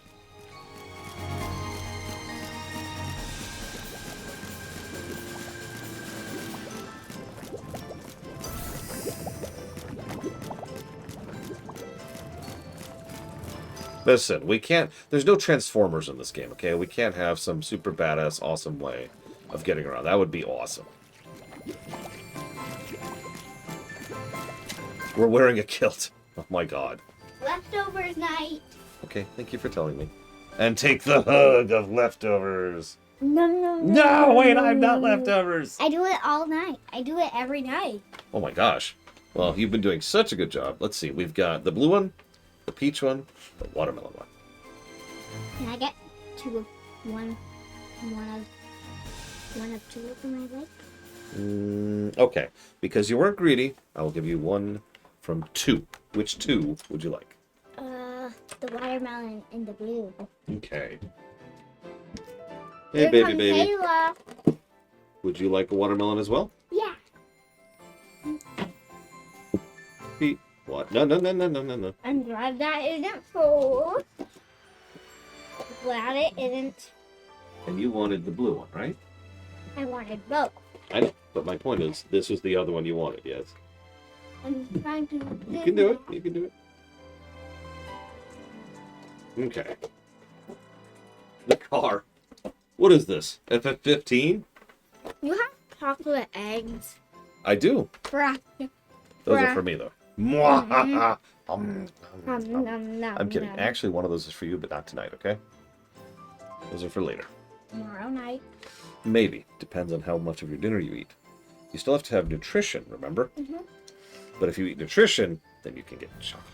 Listen, we can't... There's no Transformers in this game, okay? We can't have some super badass, awesome way of getting around. That would be awesome. We're wearing a kilt. Oh my god. Leftovers night. Okay, thank you for telling me. And take the hug of leftovers. No, no, no. No, wait, no, I'm not no. leftovers. I do it all night. I do it every night. Oh my gosh. Well, you've been doing such a good job. Let's see. We've got the blue one, the peach one, the watermelon one. Can I get one of two of them I like? Okay. Because you weren't greedy, I will give you one from two. Which two would you like? The watermelon and the blue. Okay. Hey, Here baby, comes baby. Kayla. Would you like a watermelon as well? Yeah. Pete. What? No, no, no, no, no, no, no. I'm glad that isn't full. Glad it isn't. And you wanted the blue one, right? I wanted both. I know. But my point is, this was the other one you wanted, yes? I'm trying to. You can do it. You can do it. Okay. The car. What is this? FF-15? You have chocolate eggs. I do. Bruh. Those are for me, though. Mwahaha. Nom, nom, nom, I'm kidding. nom. Actually, one of those is for you, but not tonight, okay? Those are for later. Tomorrow night. Maybe. Depends on how much of your dinner you eat. You still have to have nutrition, remember? Mm-hmm. But if you eat nutrition, then you can get chocolate.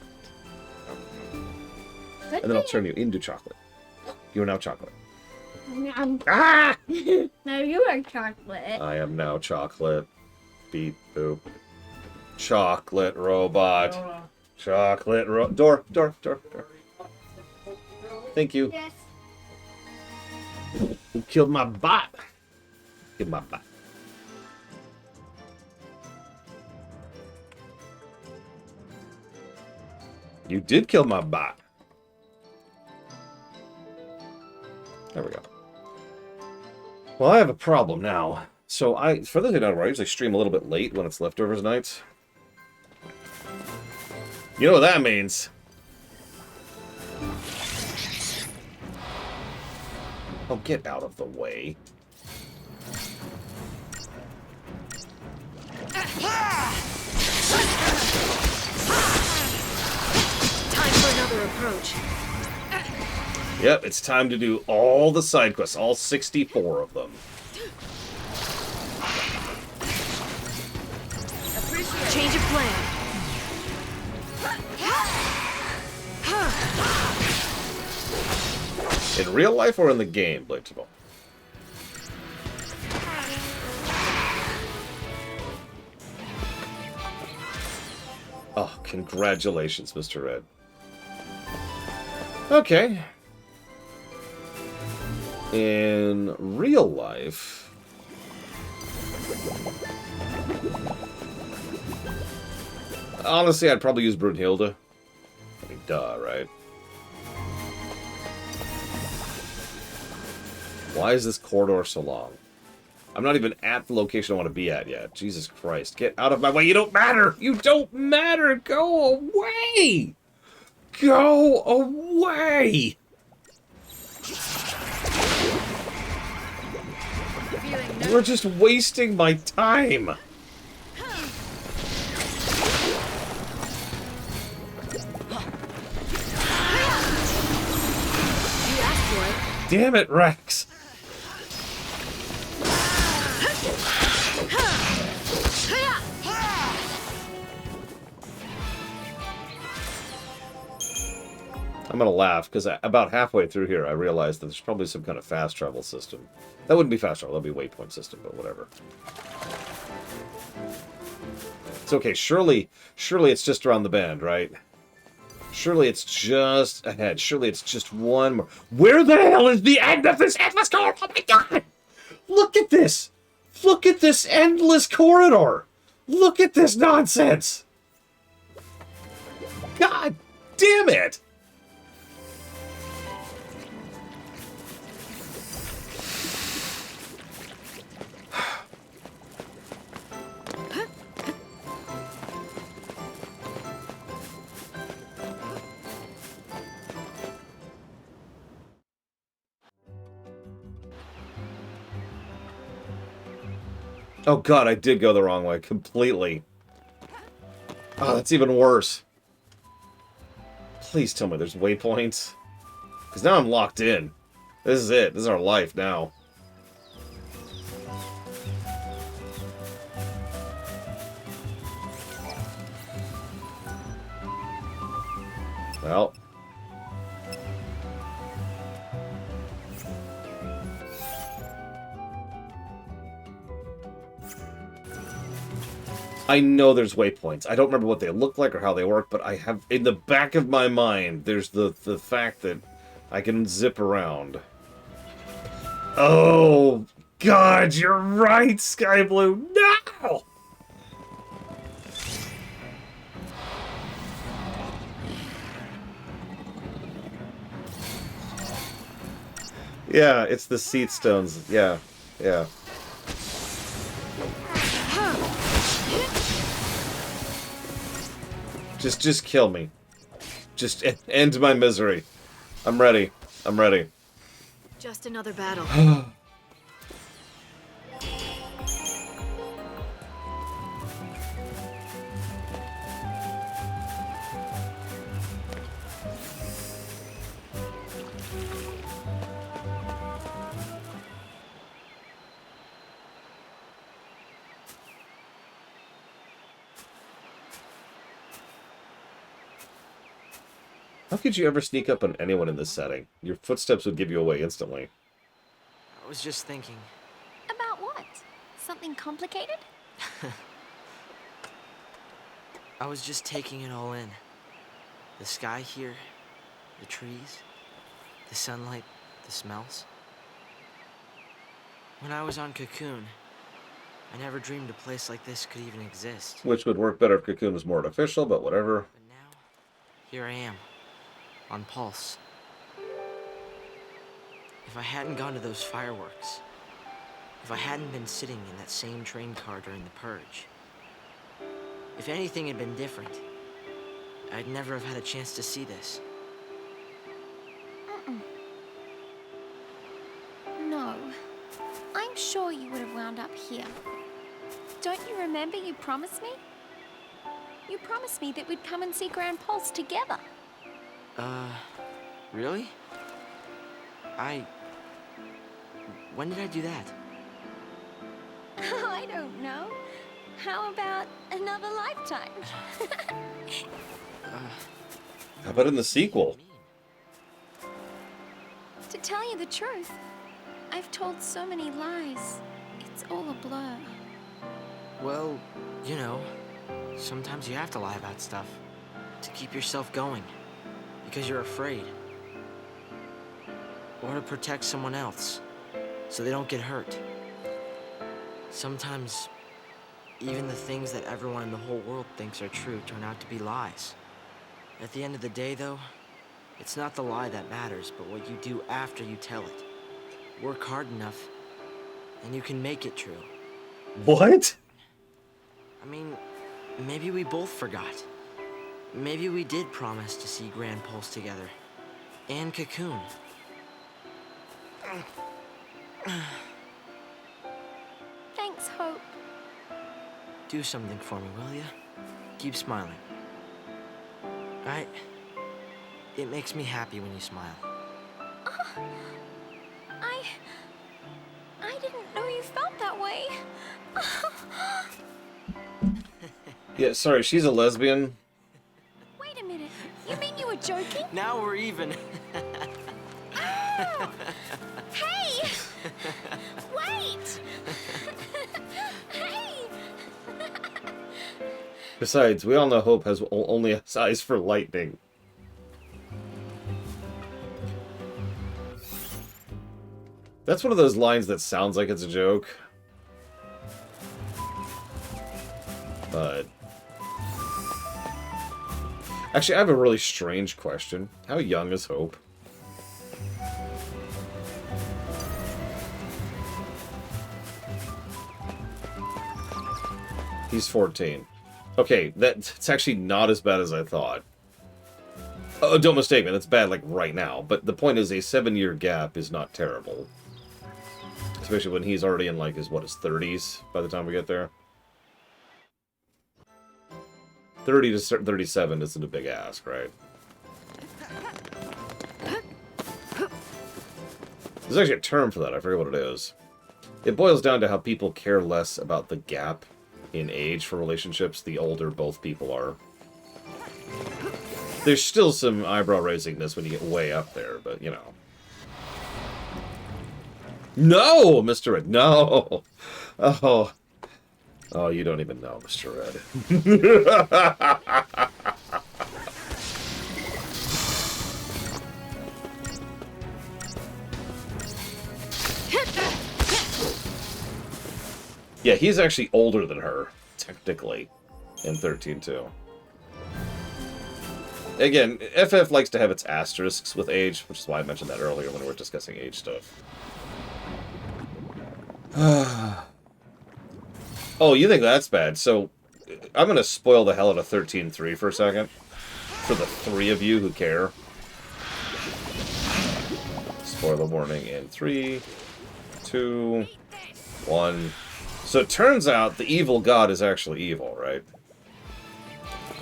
Good And then I'll thing- turn you into chocolate. You are now chocolate. Nom. Ah! No, you are chocolate. I am now chocolate. Beep boop. Chocolate robot. Chocolate door. Thank you. Yes. You killed my bot. Killed my bot. You did kill my bot. There we go. Well, I have a problem now. So for those who don't know, I usually stream a little bit late when it's leftovers nights. You know what that means? Oh, get out of the way. Time for another approach. Yep, it's time to do all the side quests, all 64 of them. Change of plan. In real life or in the game, Blatable? Oh, congratulations, Mr. Red. Okay. In real life... Honestly, I'd probably use Brunhilde. I mean, duh, right? Why is this corridor so long? I'm not even at the location I want to be at yet. Jesus Christ. Get out of my way. You don't matter. You don't matter. Go away. Go away. You're just wasting my time. You asked for it. Damn it, Rex. I'm gonna laugh, because about halfway through here I realized that there's probably some kind of fast travel system. That wouldn't be fast travel, that'd be a waypoint system, but whatever. It's okay, surely it's just around the bend, right? Surely it's just ahead. Surely it's just one more. Where the hell is the end of this endless corridor? Oh my god! Look at this! Look at this endless corridor! Look at this nonsense! God damn it! Oh god, I did go the wrong way completely. Oh, that's even worse. Please tell me there's waypoints. Because now I'm locked in. This is it. This is our life now. Well. I know there's waypoints. I don't remember what they look like or how they work, but I have, in the back of my mind, there's the fact that I can zip around. Oh, God, you're right, Sky Blue. No! Yeah, it's the seat stones. Yeah, yeah. Just kill me. Just end my misery. I'm ready. I'm ready. Just another battle. How could you ever sneak up on anyone in this setting? Your footsteps would give you away instantly. I was just thinking. About what? Something complicated? I was just taking it all in. The sky here, the trees, the sunlight, the smells. When I was on Cocoon, I never dreamed a place like this could even exist. Which would work better if Cocoon was more artificial, but whatever. But now, here I am, on Pulse. If I hadn't gone to those fireworks, if I hadn't been sitting in that same train car during the Purge, if anything had been different, I'd never have had a chance to see this. No. I'm sure you would have wound up here. Don't you remember you promised me? You promised me that we'd come and see Grand Pulse together. Really? When did I do that? I don't know. How about another lifetime? How about in the sequel? To tell you the truth, I've told so many lies. It's all a blur. Well, you know, sometimes you have to lie about stuff to keep yourself going because you're afraid. Or to protect someone else so they don't get hurt. Sometimes even the things that everyone in the whole world thinks are true turn out to be lies. At the end of the day, though, it's not the lie that matters, but what you do after you tell it. Work hard enough, and you can make it true. What? I mean, maybe we both forgot. Maybe we did promise to see Grand Pulse together. And Cocoon. Thanks, Hope. Do something for me, will ya? Keep smiling. Right? It makes me happy when you smile. I didn't know you felt that way. Yeah, sorry, she's a lesbian. Wait a minute. You mean you were joking? Now we're even. Oh! Hey! Wait! Hey! Besides, we all know Hope has only has eyes for lightning. That's one of those lines that sounds like it's a joke. But... Actually, I have a really strange question. How young is Hope? He's 14. Okay, that's actually not as bad as I thought. Oh, don't mistake me, that's bad, like, right now. But the point is, a 7-year gap is not terrible. Especially when he's already in, like, his 30s by the time we get there. 30 to 37 isn't a big ask, right? There's actually a term for that. I forget what it is. It boils down to how people care less about the gap in age for relationships the older both people are. There's still some eyebrow-raisingness when you get way up there, but, you know. No, Mr. Red, no! Oh. Oh, you don't even know, Mr. Red. Yeah, he's actually older than her, technically, in 13 too. Again, FF likes to have its asterisks with age, which is why I mentioned that earlier when we were discussing age stuff. Oh, you think that's bad? So, I'm going to spoil the hell out of 13.3 for a second. For the 3 of you who care. Spoiler warning in 3, 2, 1... So it turns out the evil god is actually evil, right?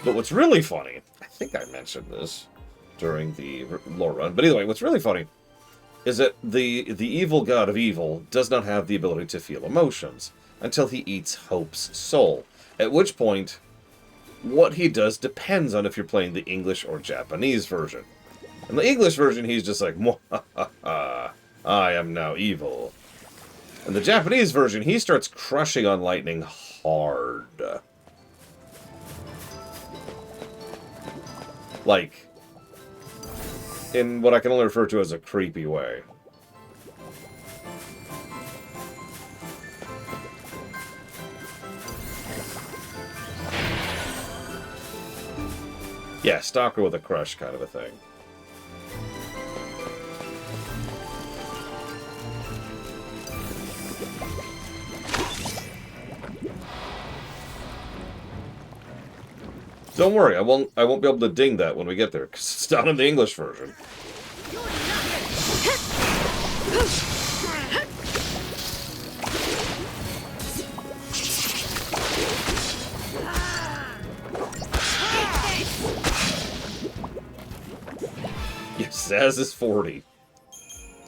But what's really funny, I think I mentioned this during the lore run, but either way, what's really funny is that the evil god of evil does not have the ability to feel emotions until he eats Hope's soul, at which point what he does depends on if you're playing the English or Japanese version. In the English version, he's just like, I am now evil. In the Japanese version, he starts crushing on lightning hard. Like, in what I can only refer to as a creepy way. Yeah, stalker with a crush kind of a thing. Don't worry, I won't be able to ding that when we get there, because it's not in the English version. Yes, Zaz is 40.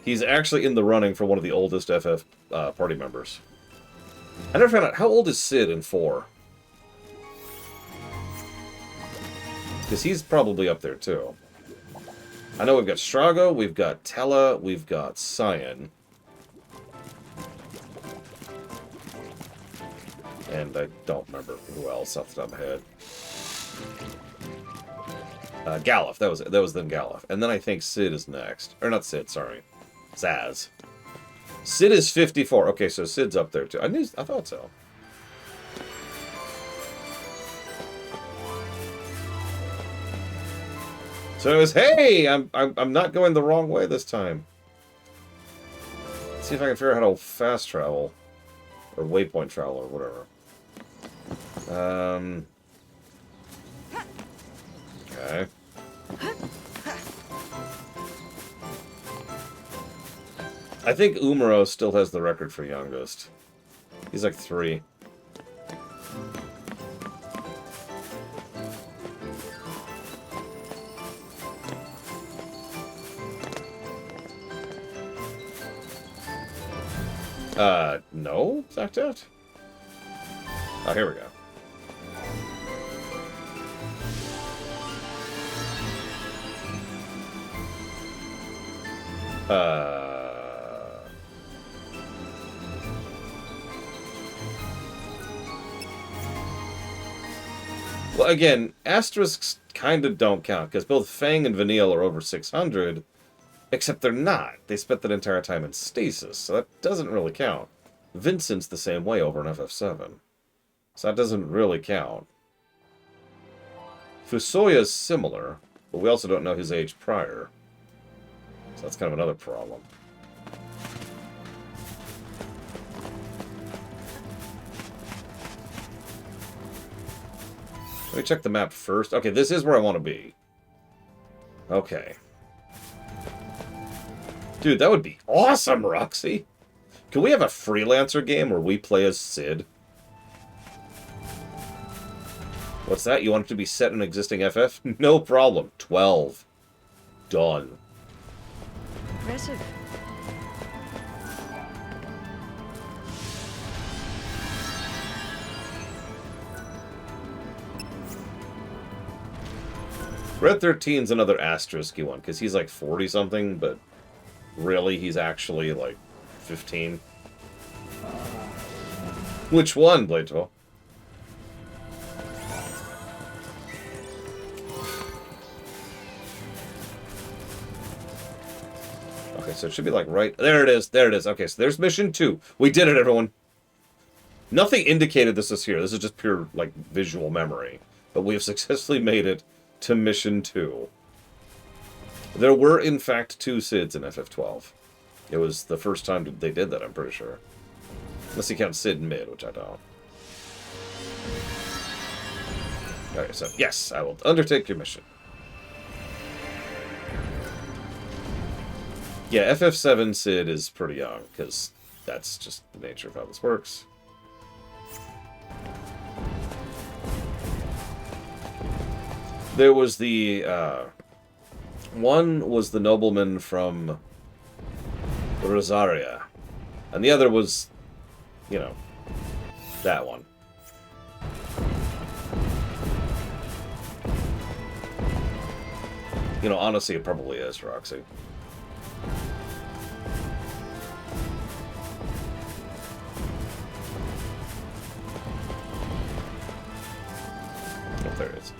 He's actually in the running for one of the oldest FF party members. I never found out, how old is Sid in 4? Because he's probably up there, too. I know we've got Strago, we've got Tella, we've got Cyan. And I don't remember who else off the top of my head. Galuf, that was then Galuf. And then I think Sid is next. Or not Sid, sorry. Zaz. Sid is 54. Okay, so Sid's up there, too. I thought so. So it was, hey, I'm not going the wrong way this time. Let's see if I can figure out how to fast travel. Or waypoint travel, or whatever. Okay. I think Umaro still has the record for youngest. He's like 3. No? Is that it? Oh, here we go. Well, again, asterisks kind of don't count, because both Fang and Vanille are over 600, except they're not. They spent that entire time in stasis, so that doesn't really count. Vincent's the same way over in FF7, so that doesn't really count. Fusoya's similar, but we also don't know his age prior, so that's kind of another problem. Let me check the map first. Okay, this is where I want to be. Okay. Dude, that would be awesome, Roxy! Can we have a freelancer game where we play as Sid? What's that? You want it to be set in existing FF? No problem. 12. Done. Impressive. Red 13's another asterisky one, because he's like 40-something, but really he's actually like 15. Which one, Blade 12? Okay, so it should be like right... There it is, there it is. Okay, so there's mission 2. We did it, everyone. Nothing indicated this is here. This is just pure, like, visual memory. But we have successfully made it to mission 2. There were, in fact, 2 Cids in FF12. It was the first time they did that, I'm pretty sure. Unless you count Cid mid, which I don't. Okay, so, yes, I will undertake your mission. Yeah, FF7 Cid is pretty young, because that's just the nature of how this works. There was the, one was the nobleman from Rosaria, and the other was, you know, that one. You know, honestly, it probably is, Roxy. Oh, there it is.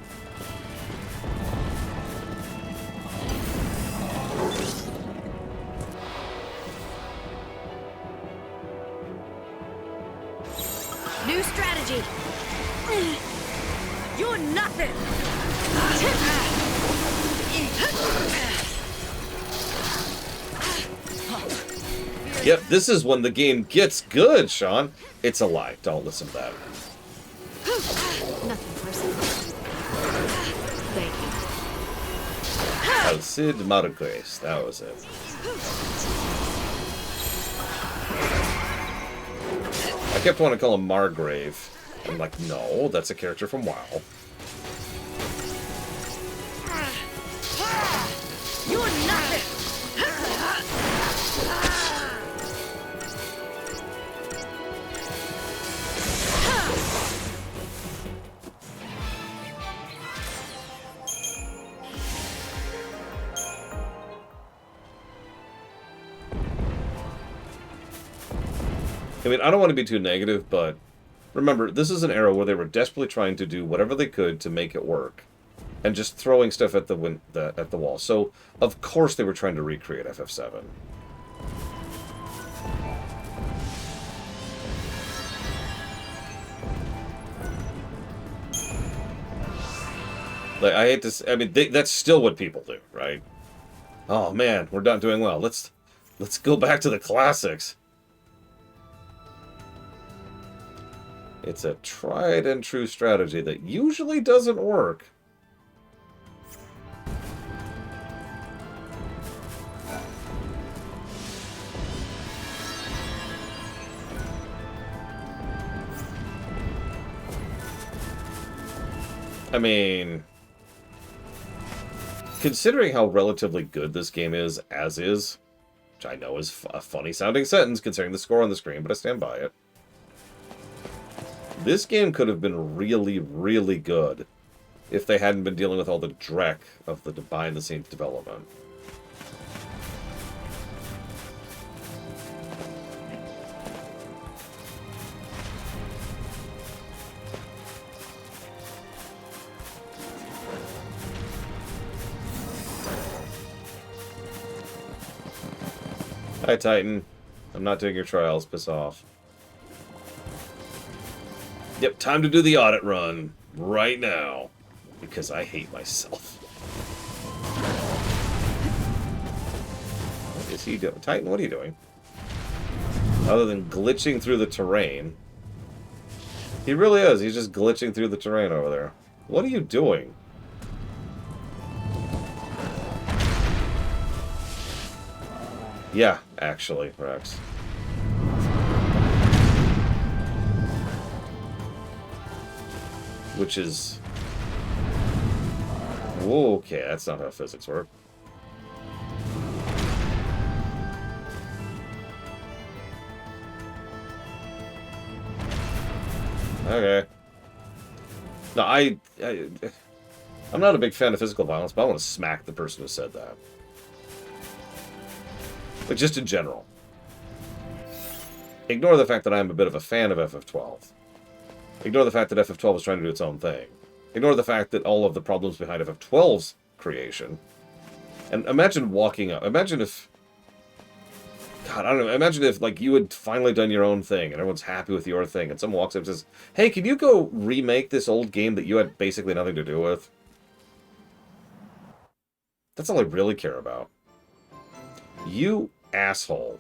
New strategy. You're nothing. Yep, this is when the game gets good, Sean. It's a lie. Don't listen to that. Nothing personal. Thank you. Cid Margrace, that was it. I kept wanting to call him Margrave. I'm like, no, that's a character from WoW. You're nothing. I mean, I don't want to be too negative, but remember, this is an era where they were desperately trying to do whatever they could to make it work, and just throwing stuff at the wall. So, of course, they were trying to recreate FF7. Like, I hate to. I mean, that's still what people do, right? Oh man, we're not doing well. Let's go back to the classics. It's a tried and true strategy that usually doesn't work. I mean, considering how relatively good this game is, as is, which I know is a funny sounding sentence considering the score on the screen, but I stand by it. This game could have been really, really good if they hadn't been dealing with all the dreck of the behind-the-scenes development. Hi, Titan. I'm not doing your trials. Piss off. Yep, time to do the audit run right now, because I hate myself. What is he doing? Titan, what are you doing? Other than glitching through the terrain. He really is. He's just glitching through the terrain over there. What are you doing? Yeah, actually, Rex. Which is... Whoa, okay, that's not how physics work. Okay. No, I'm not a big fan of physical violence, but I want to smack the person who said that. But just in general. Ignore the fact that I'm a bit of a fan of FF12. Ignore the fact that FF12 is trying to do its own thing. Ignore the fact that all of the problems behind FF12's creation. And imagine walking up. Imagine if... God, I don't know. Imagine if, like, you had finally done your own thing, and everyone's happy with your thing, and someone walks up and says, hey, can you go remake this old game that you had basically nothing to do with? That's all I really care about. You asshole.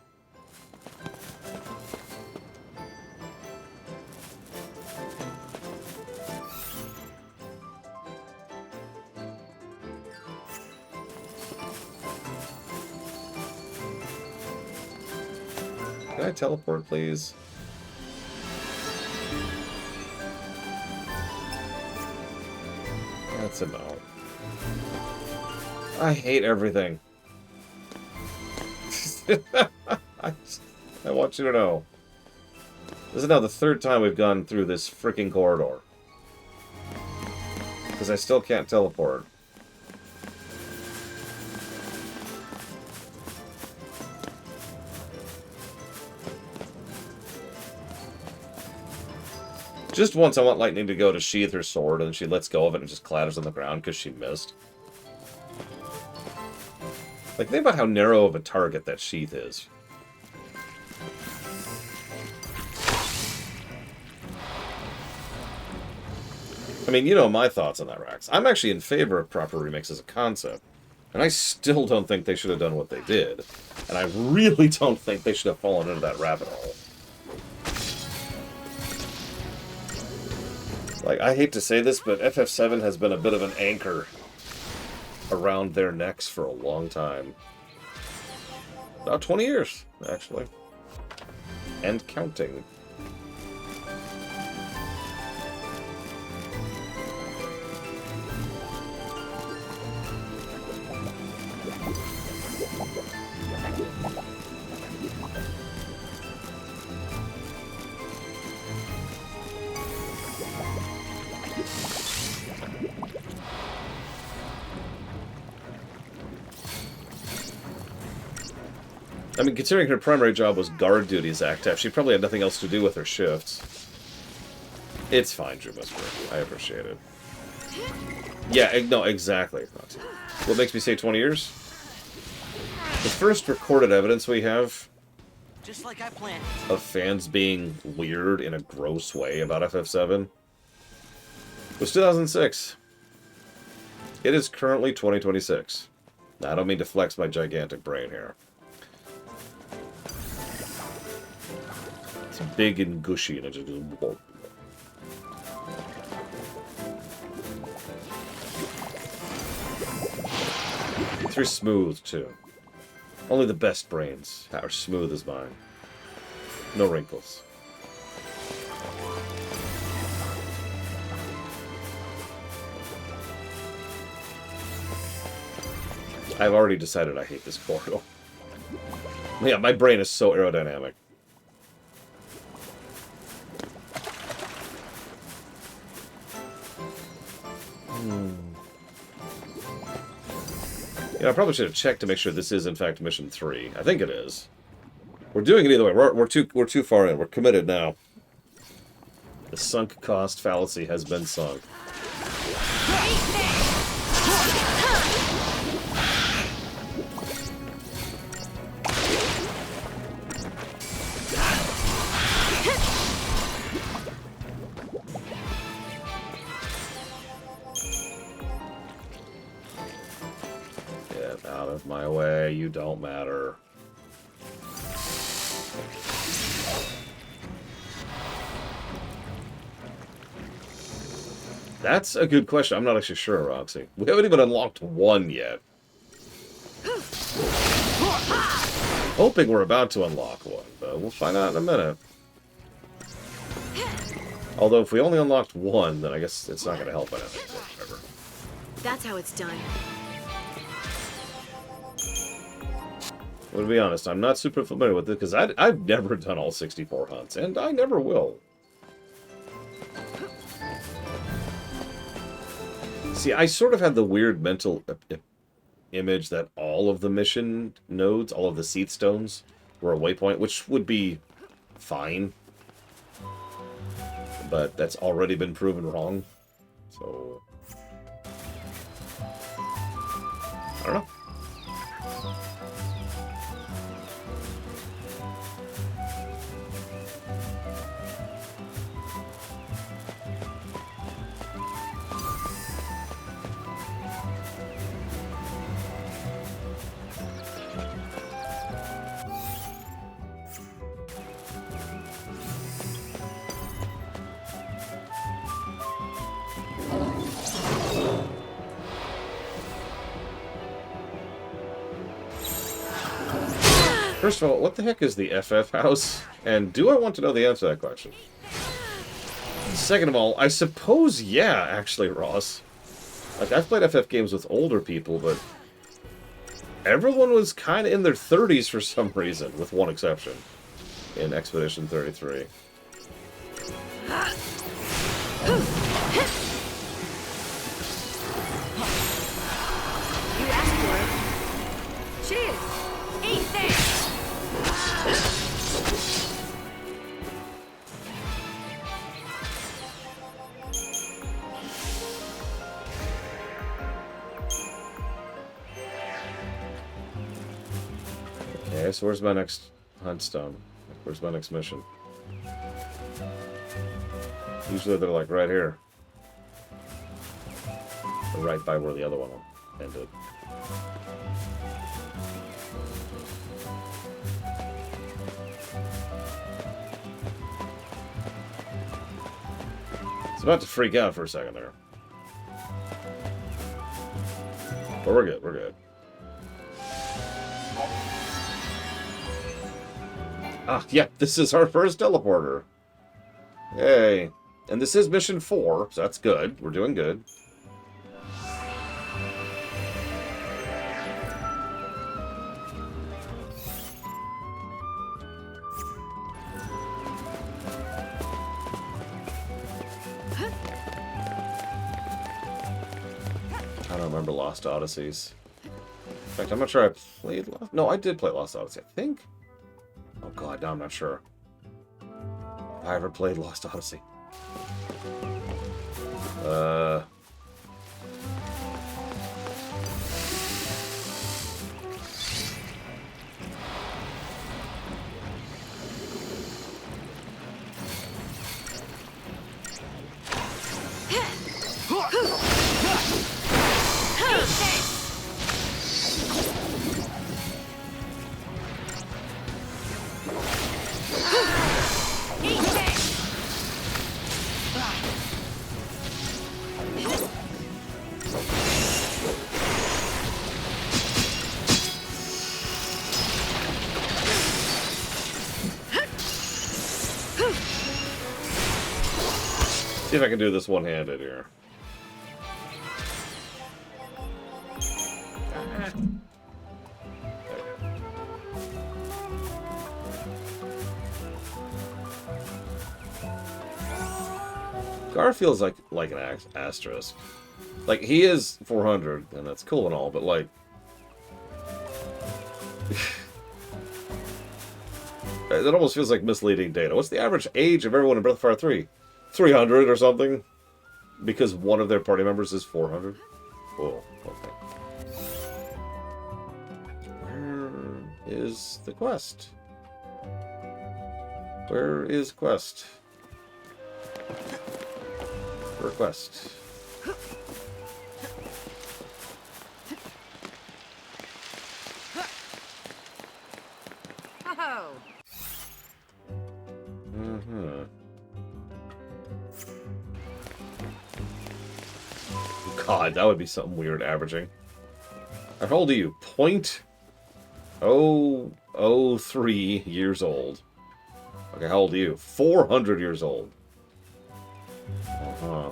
Can I teleport, please? That's a no. I hate everything. I want you to know. This is now the third time we've gone through this freaking corridor. Because I still can't teleport. Just once I want Lightning to go to sheath her sword, and she lets go of it and just clatters on the ground because she missed. Like, think about how narrow of a target that sheath is. I mean, you know my thoughts on that, Rax. I'm actually in favor of proper remakes as a concept. And I still don't think they should have done what they did. And I really don't think they should have fallen into that rabbit hole. Like, I hate to say this, but FF7 has been a bit of an anchor around their necks for a long time. About 20 years, actually. And counting. I mean, considering her primary job was guard duties active, she probably had nothing else to do with her shifts. It's fine, Drew Whisper. I appreciate it. Yeah, no, exactly. What makes me say 20 years? The first recorded evidence we have Just like I planned. of fans being weird in a gross way about FF7 was 2006. It is currently 2026. Now, I don't mean to flex my gigantic brain here. It's big and gushy, and it just goes... It's very smooth, too. Only the best brains are smooth as mine. No wrinkles. I've already decided I hate this corridor. Yeah, my brain is so aerodynamic. Yeah, I probably should have checked to make sure this is in fact mission 3. I think it is. We're doing it either way. We're too far in. We're committed now. The sunk cost fallacy has been sunk. Get out of my way. You don't matter. That's a good question. I'm not actually sure, Roxy. We haven't even unlocked one yet. Hoping we're about to unlock one, but we'll find out in a minute. Although, if we only unlocked one, then I guess it's not going to help anything. Whatever. That's how it's done. Well, to be honest, I'm not super familiar with it, because I've never done all 64 hunts, and I never will. See, I sort of had the weird mental image that all of the mission nodes, all of the Seath Stones, were a waypoint, which would be fine. But that's already been proven wrong. So... I don't know. First of all, what the heck is the FF house? And do I want to know the answer to that question? Second of all, I suppose, yeah, actually, Ross. Like, I've played FF games with older people, but everyone was kind of in their 30s for some reason, with one exception, in Expedition 33. You asked for it. Cheers! Eat this! Okay, so where's my next huntstone? Where's my next mission? Usually they're like right here. Or right by where the other one ended. It's about to freak out for a second there. But we're good, we're good. Ah, yeah, this is our first teleporter. Yay. And this is mission 4, so that's good. We're doing good. I don't remember Lost Odysseys. In fact, I'm not sure I played Lost... No, I did play Lost Odyssey, I think. Oh god, now I'm not sure. Have I ever played Lost Odyssey? See if I can do this one-handed here. Gar feels like an asterisk. Like, he is 400, and that's cool and all, but like... It almost feels like misleading data. What's the average age of everyone in Breath of Fire 3? 300 or something? Because one of their party members is 400? Whoa, okay. Where is the quest? Where is quest? Request. Oh. God, that would be something weird averaging. How old are you? 0.003 years old. Okay, how old are you? 400 years old. Uh-huh.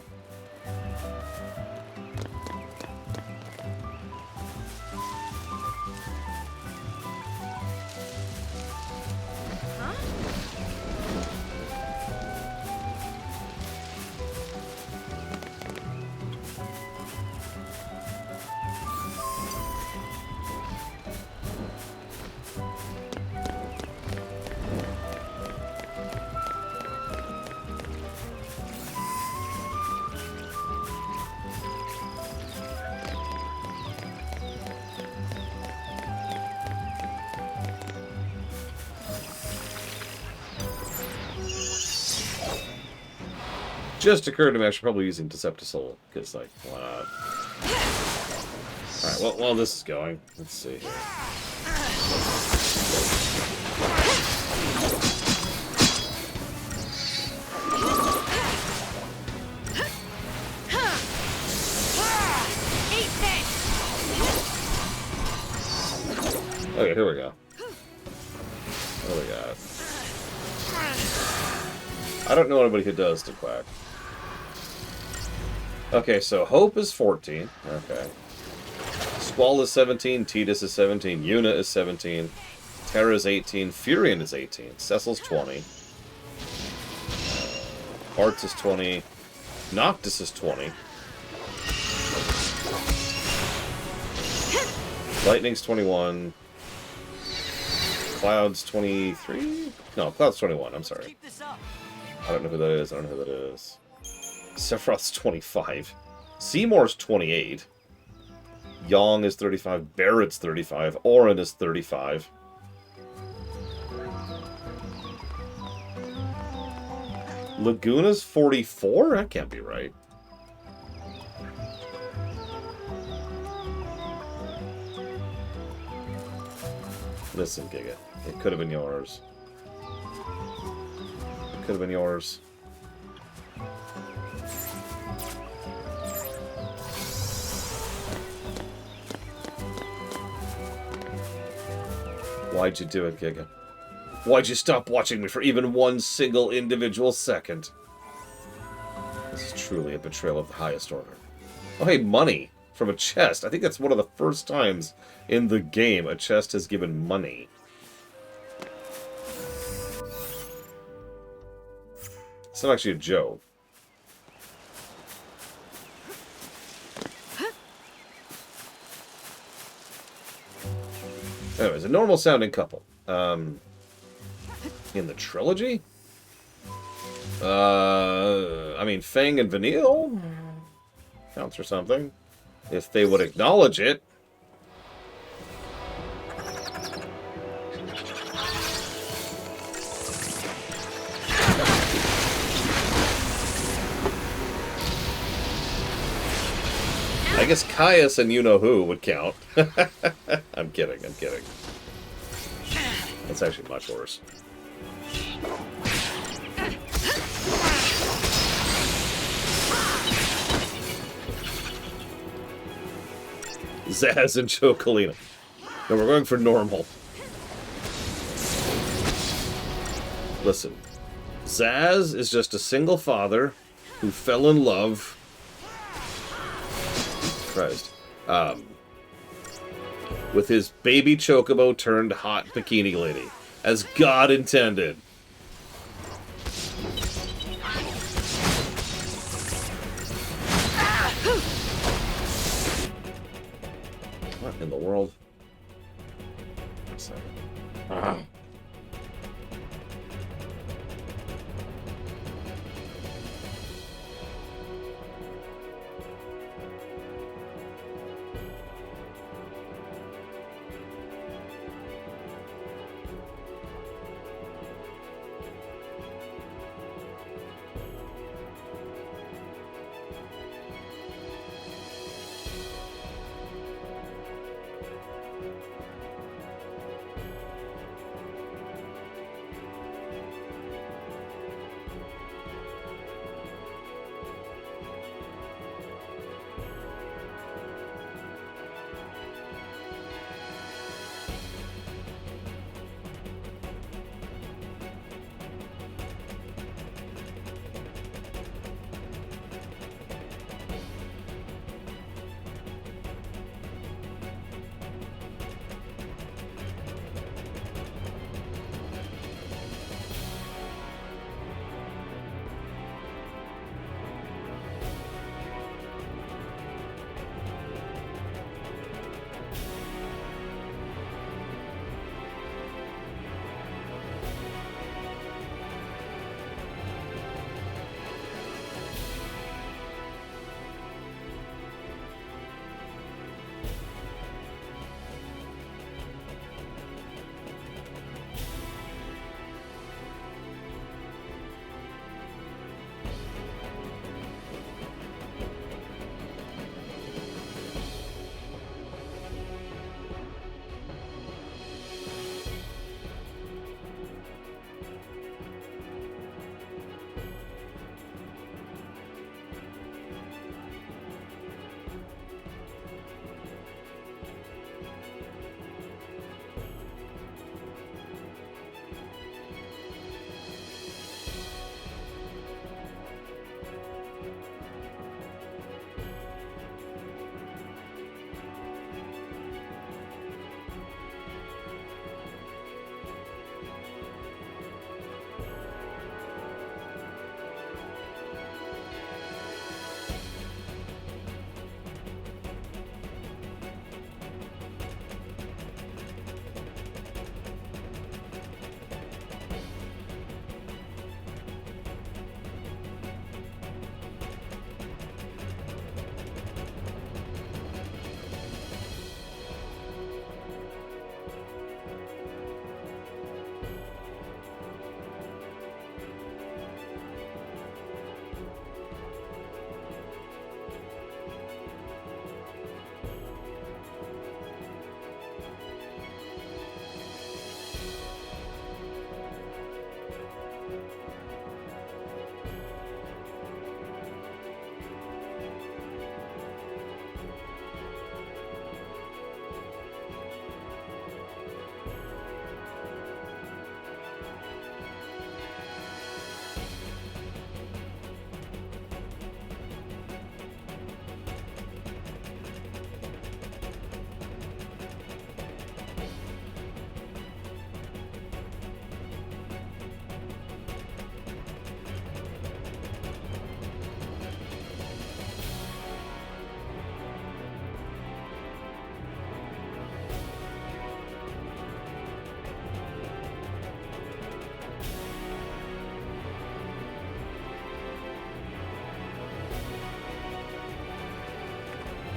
just occurred to me I should probably be using Decepticol, because, like, why not? Alright, well, while this is going, let's see here. Okay, here we go. What do we got? I don't know anybody who does to Quack. Okay, so Hope is 14. Okay. Squall is 17. Tidus is 17. Yuna is 17. Terra is 18. Furion is 18. Cecil's 20. Arts is 20. Noctis is 20. Lightning's 21. Cloud's 23? No, Cloud's 21, I'm sorry. I don't know who that is, I don't know who that is. Sephiroth's 25. Seymour's 28. Yong is 35. Barrett's 35. Auron is 35. Laguna's 44? That can't be right. Listen, Giga. It could have been yours. It could have been yours. Why'd you do it, Giga? Why'd you stop watching me for even one single individual second? This is truly a betrayal of the highest order. Oh, hey, money from a chest. I think that's one of the first times in the game a chest has given money. It's not actually a joke. Anyways, a normal sounding couple. In the trilogy? I mean, Fang and Vanille counts for something. If they would acknowledge it. I guess Caius and You-Know-Who would count. I'm kidding, I'm kidding. That's actually much worse. Zaz and Chocolina. No, we're going for normal. Listen. Zaz is just a single father who fell in love... Christ. With his baby chocobo turned hot bikini lady. As God intended. What in the world?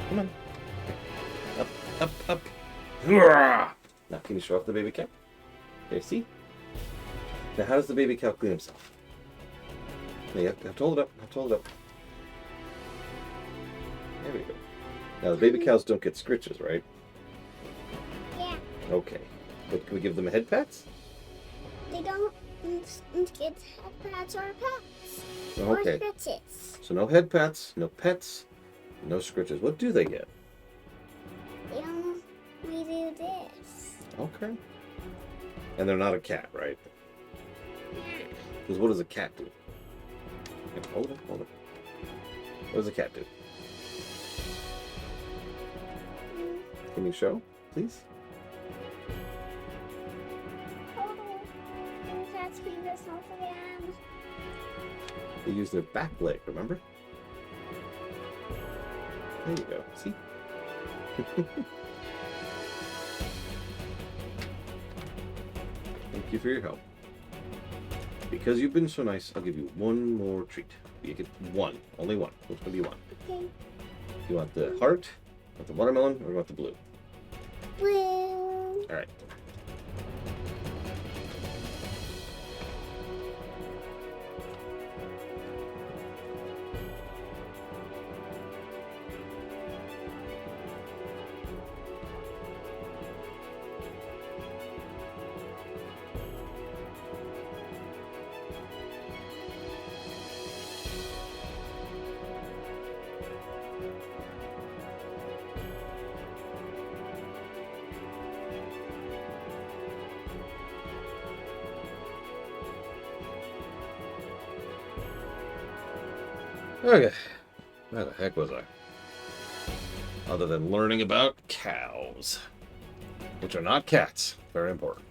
Come on. Up, up, up. Now, can you show off the baby cow? Okay, see? Now, how does the baby cow clean himself? Yeah, I've told it up. I've told it up. There we go. Now, the baby cows don't get scritches, right? Yeah. Okay. But can we give them head pats? They don't get head pats or pets. Okay. Or scritches. So no head pats, no pets, no scritches. What do they get? They don't. We do this. Okay. And they're not a cat, right? Because what does a cat do? Yeah, hold it, hold it. What does a cat do? Can you show, please? Hold on. The cats clean themselves again. They use their back leg, remember? There you go. See? Thank you for your help. Because you've been so nice, I'll give you one more treat. You get one. Only one. Which one do you want? Okay. You want the heart, want the watermelon, or you want the blue? Blue. Alright. Okay. Where the heck was I? Other than learning about cows. Which are not cats. Very important.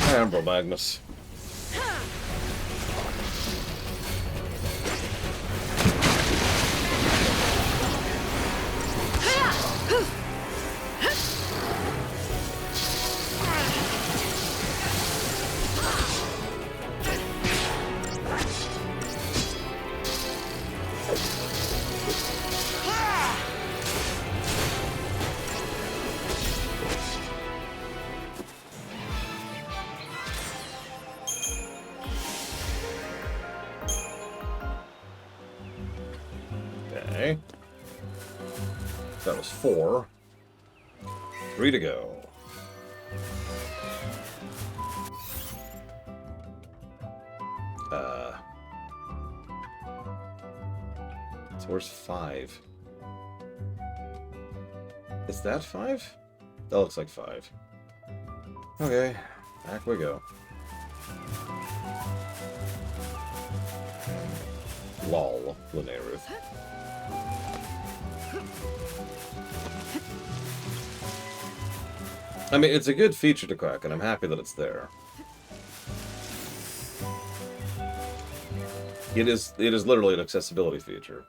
Amber Magnus. Okay. That was 4. 3 to go. So where's 5? Is that 5? That looks like 5. Okay, back we go. Lol, Linnea. I mean, it's a good feature to crack, and I'm happy that it's there. It is literally an accessibility feature.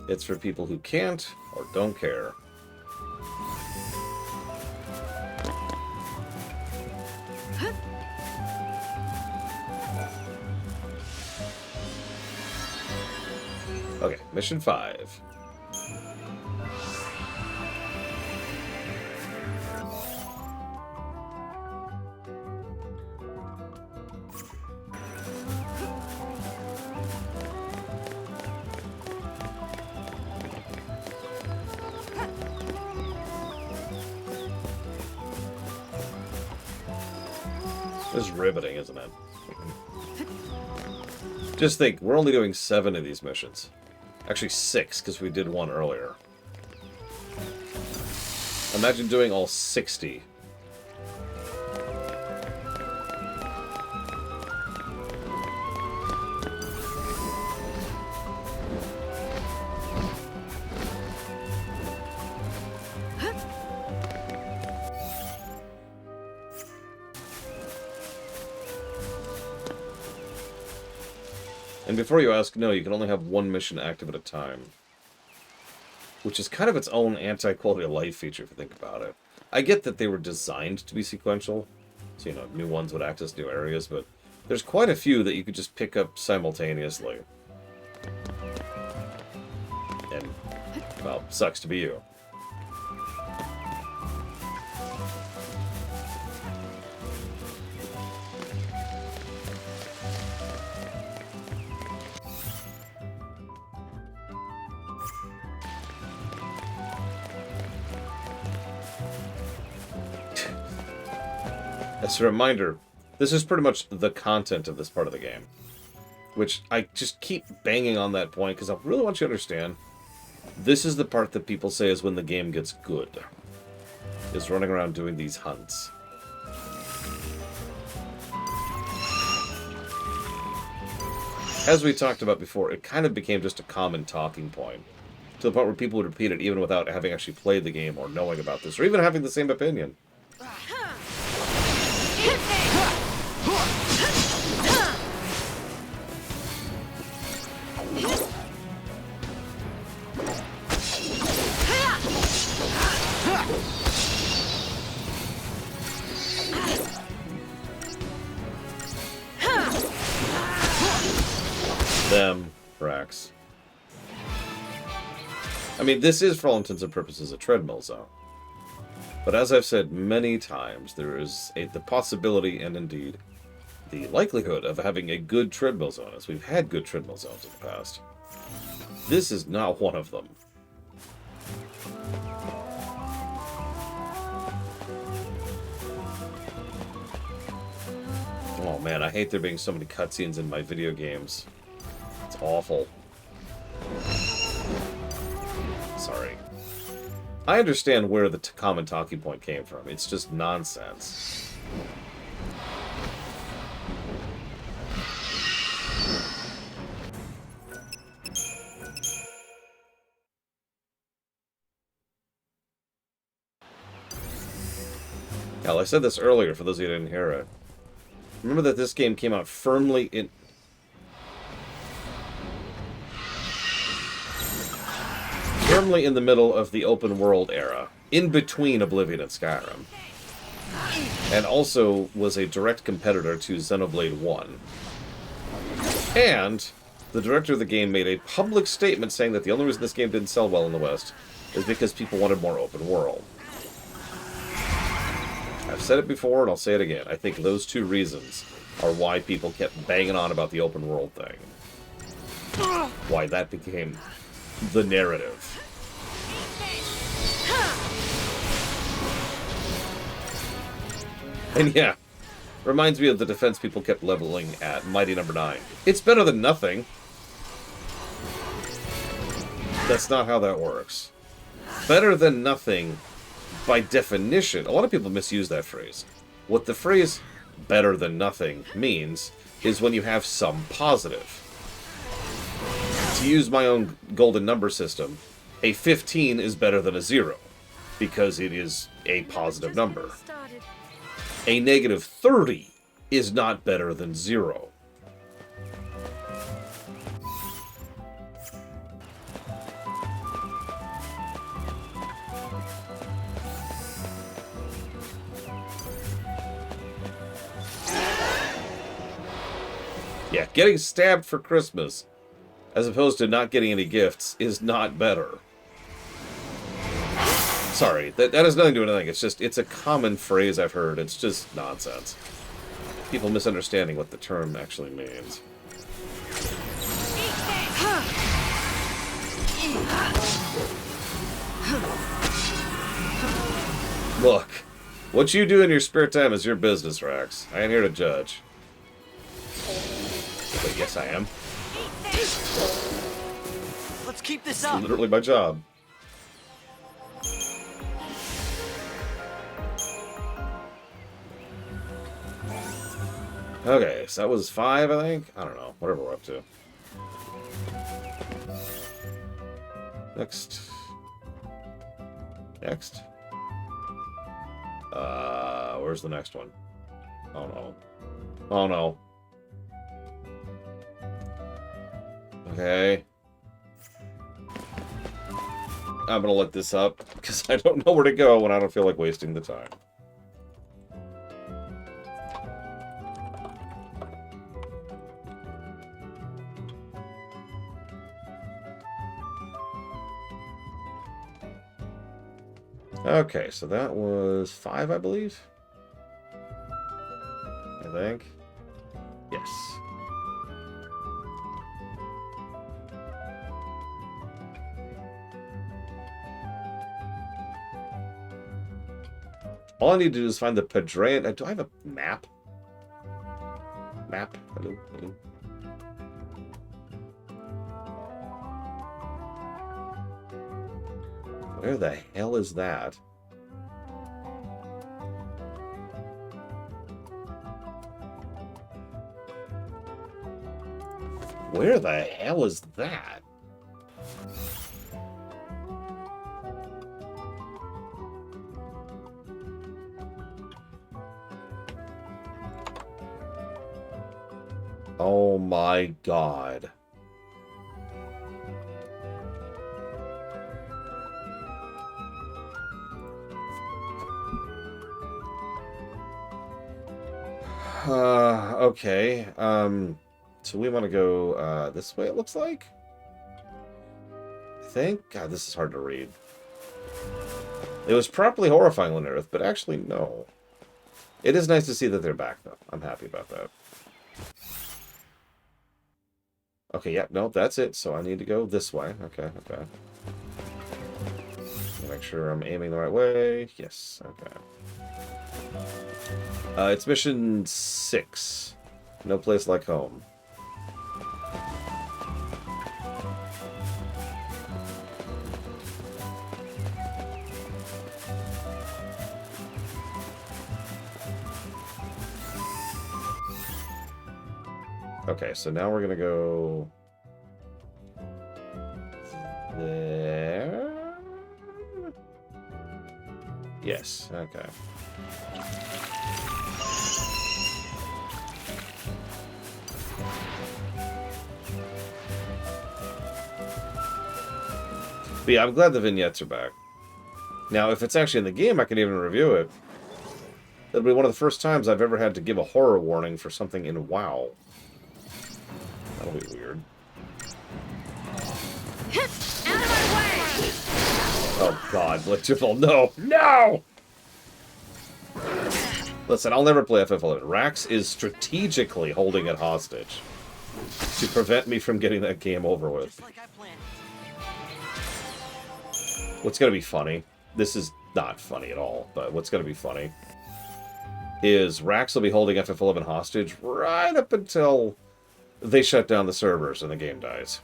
It's for people who can't or don't care. Okay, mission 5. This is riveting, isn't it? Just think, we're only doing 7 of these missions. Actually 6, because we did one earlier. Imagine doing all 60. And before you ask, no, you can only have one mission active at a time. Which is kind of its own anti-quality of life feature, if you think about it. I get that they were designed to be sequential, so, you know, new ones would access new areas, but There's quite a few that you could just pick up simultaneously. And, well, sucks to be you. As a reminder, this is pretty much the content of this part of the game. Which, I just keep banging on that point, because I really want you to understand, this is the part that people say is when the game gets good. Is running around doing these hunts. As we talked about before, it kind of became just a common talking point. To the point where people would repeat it even without having actually played the game or knowing about this, or even having the same opinion. Them, Rex. I mean, this is, for all intents and purposes, a treadmill zone. But as I've said many times, there is the possibility, and indeed the likelihood, of having a good treadmill zone, as we've had good treadmill zones in the past. This is not one of them. Oh man, I hate there being so many cutscenes in my video games. It's awful. Sorry. I understand where the common talking point came from. It's just nonsense. Hell, I said this earlier for those of you who didn't hear it. Remember that this game came out firmly in the middle of the open world era, in between Oblivion and Skyrim, and also was a direct competitor to Xenoblade 1. And the director of the game made a public statement saying that the only reason this game didn't sell well in the West is because people wanted more open world. I've said it before and I'll say it again. I think those two reasons are why people kept banging on about the open world thing. Why that became the narrative. And yeah, reminds me of the defense people kept leveling at Mighty Number 9. It's better than nothing. That's not how that works. Better than nothing, by definition, a lot of people misuse that phrase. What the phrase better than nothing means is when you have some positive. To use my own golden number system, a 15 is better than a 0, because it is a positive number. A negative 30 is not better than 0. Yeah, getting stabbed for Christmas, as opposed to not getting any gifts, is not better. Sorry, that has nothing to do with anything. It's a common phrase I've heard. It's just nonsense. People misunderstanding what the term actually means. Look, what you do in your spare time is your business, Rax. I ain't here to judge. But yes, I am. Let's keep this It's up. literally my job. Okay, so that was 5, I think? I don't know. Whatever we're up to. Next. Where's the next one? Oh no. Oh no. Okay. I'm gonna let this up, because I don't know where to go when I don't feel like wasting the time. Okay, so that was 5, I believe. I think. Yes. All I need to do is find the Pedrean. Do I have a map? Map? Hello? Hello? Where the hell is that? Where the hell is that? Oh my god. Okay. So we want to go this way, it looks like? I think? God, this is hard to read. It was properly horrifying on Earth, but actually, no. It is nice to see that they're back, though. I'm happy about that. Okay, yeah, no, that's it. So I need to go this way. Okay, okay. Make sure I'm aiming the right way. Yes, okay. It's mission 6. No place like home. Okay, so now we're gonna go there. Yes, okay. But yeah, I'm glad the vignettes are back. Now, if it's actually in the game, I can even review it. It'll be one of the first times I've ever had to give a horror warning for something in WoW. That'll be weird. Out of my way! Oh god, Blitchable, no! No! Listen, I'll never play FF11. Rax is strategically holding it hostage to prevent me from getting that game over with. What's gonna be funny, this is not funny at all, but what's gonna be funny is Rax will be holding FF11 hostage right up until they shut down the servers and the game dies.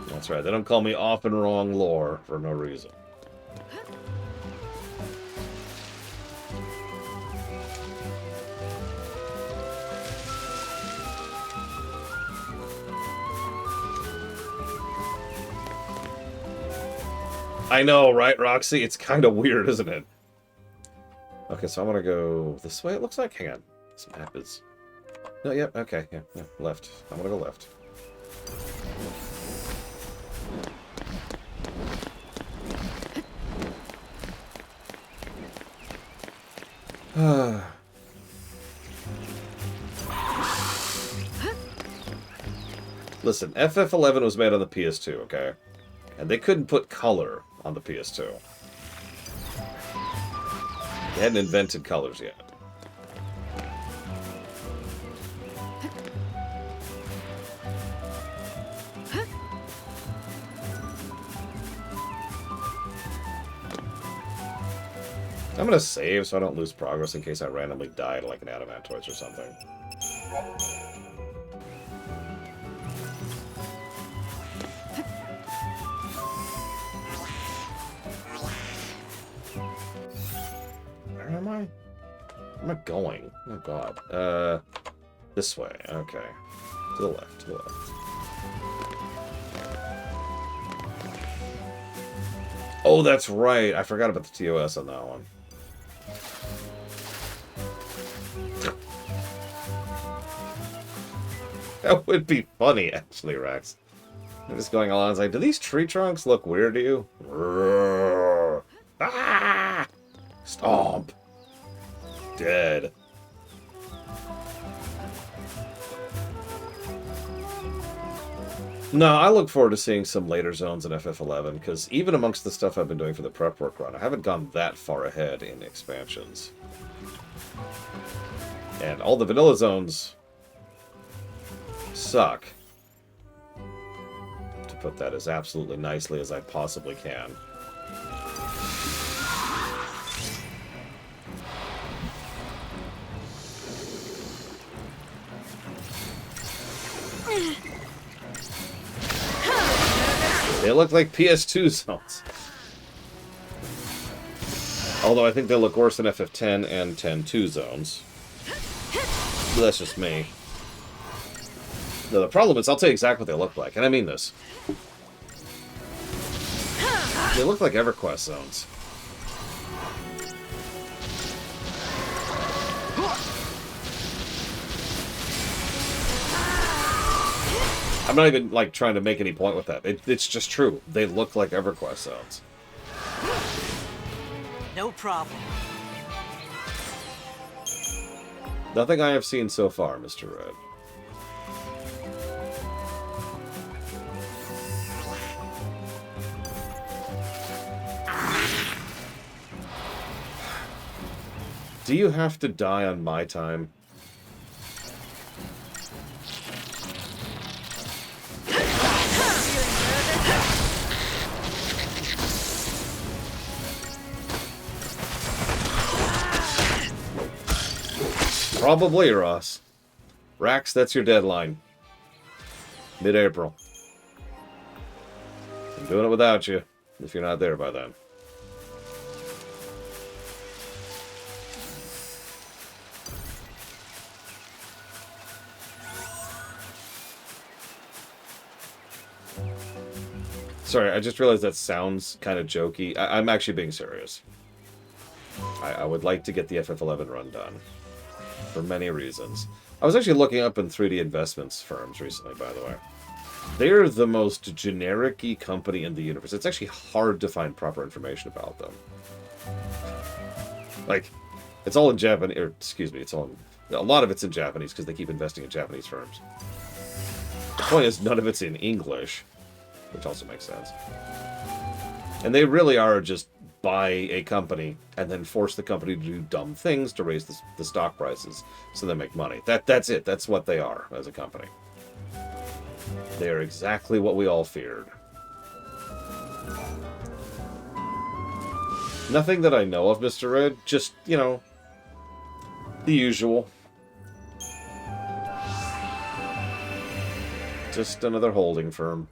That's right, they don't call me off and wrong lore for no reason. I know, right, Roxy? It's kind of weird, isn't it? Okay, so I'm gonna go this way, it looks like. Hang on. This map is... No, yep, okay, yeah, left. I'm gonna go left. Listen, FF11 was made on the PS2, okay? And they couldn't put color on the PS2. They hadn't invented colors yet. I'm gonna save so I don't lose progress in case I randomly die to like an Adamantoise or something. Where am I? Where am I going? Oh god. This way. Okay. To the left, to the left. Oh, that's right. I forgot about the TOS on that one. That would be funny, actually, Rex. I'm just going along, it's like, do these tree trunks look weird to you? Roar. Ah! Stomp. Dead. No, I look forward to seeing some later zones in FF11, because even amongst the stuff I've been doing for the prep work run, I haven't gone that far ahead in expansions. And all the vanilla zones suck. To put that as absolutely nicely as I possibly can. They look like PS2 zones. Although I think they look worse than FF10 and 10-2 zones. But that's just me. No, the problem is, I'll tell you exactly what they look like, and I mean this. They look like EverQuest zones. I'm not even, like, trying to make any point with that. It's just true. They look like EverQuest zones. No problem. Nothing I have seen so far, Mr. Red. Do you have to die on my time? Probably, Ross. Rax, that's your deadline. Mid-April. I'm doing it without you, if you're not there by then. Sorry, I just realized that sounds kind of jokey. I'm actually being serious. I would like to get the FF11 run done. For many reasons. I was actually looking up in 3D investments firms recently, by the way. They're the most generic-y company in the universe. It's actually hard to find proper information about them. Like, it's all in Japanese, or excuse me, it's all in, a lot of it's in Japanese because they keep investing in Japanese firms. The point is, none of it's in English, which also makes sense. And they really are just buy a company and then force the company to do dumb things to raise the stock prices so they make money. That's it. That's what they are as a company. They are exactly what we all feared. Nothing that I know of, Mr. Red. Just, you know, the usual. Just another holding firm.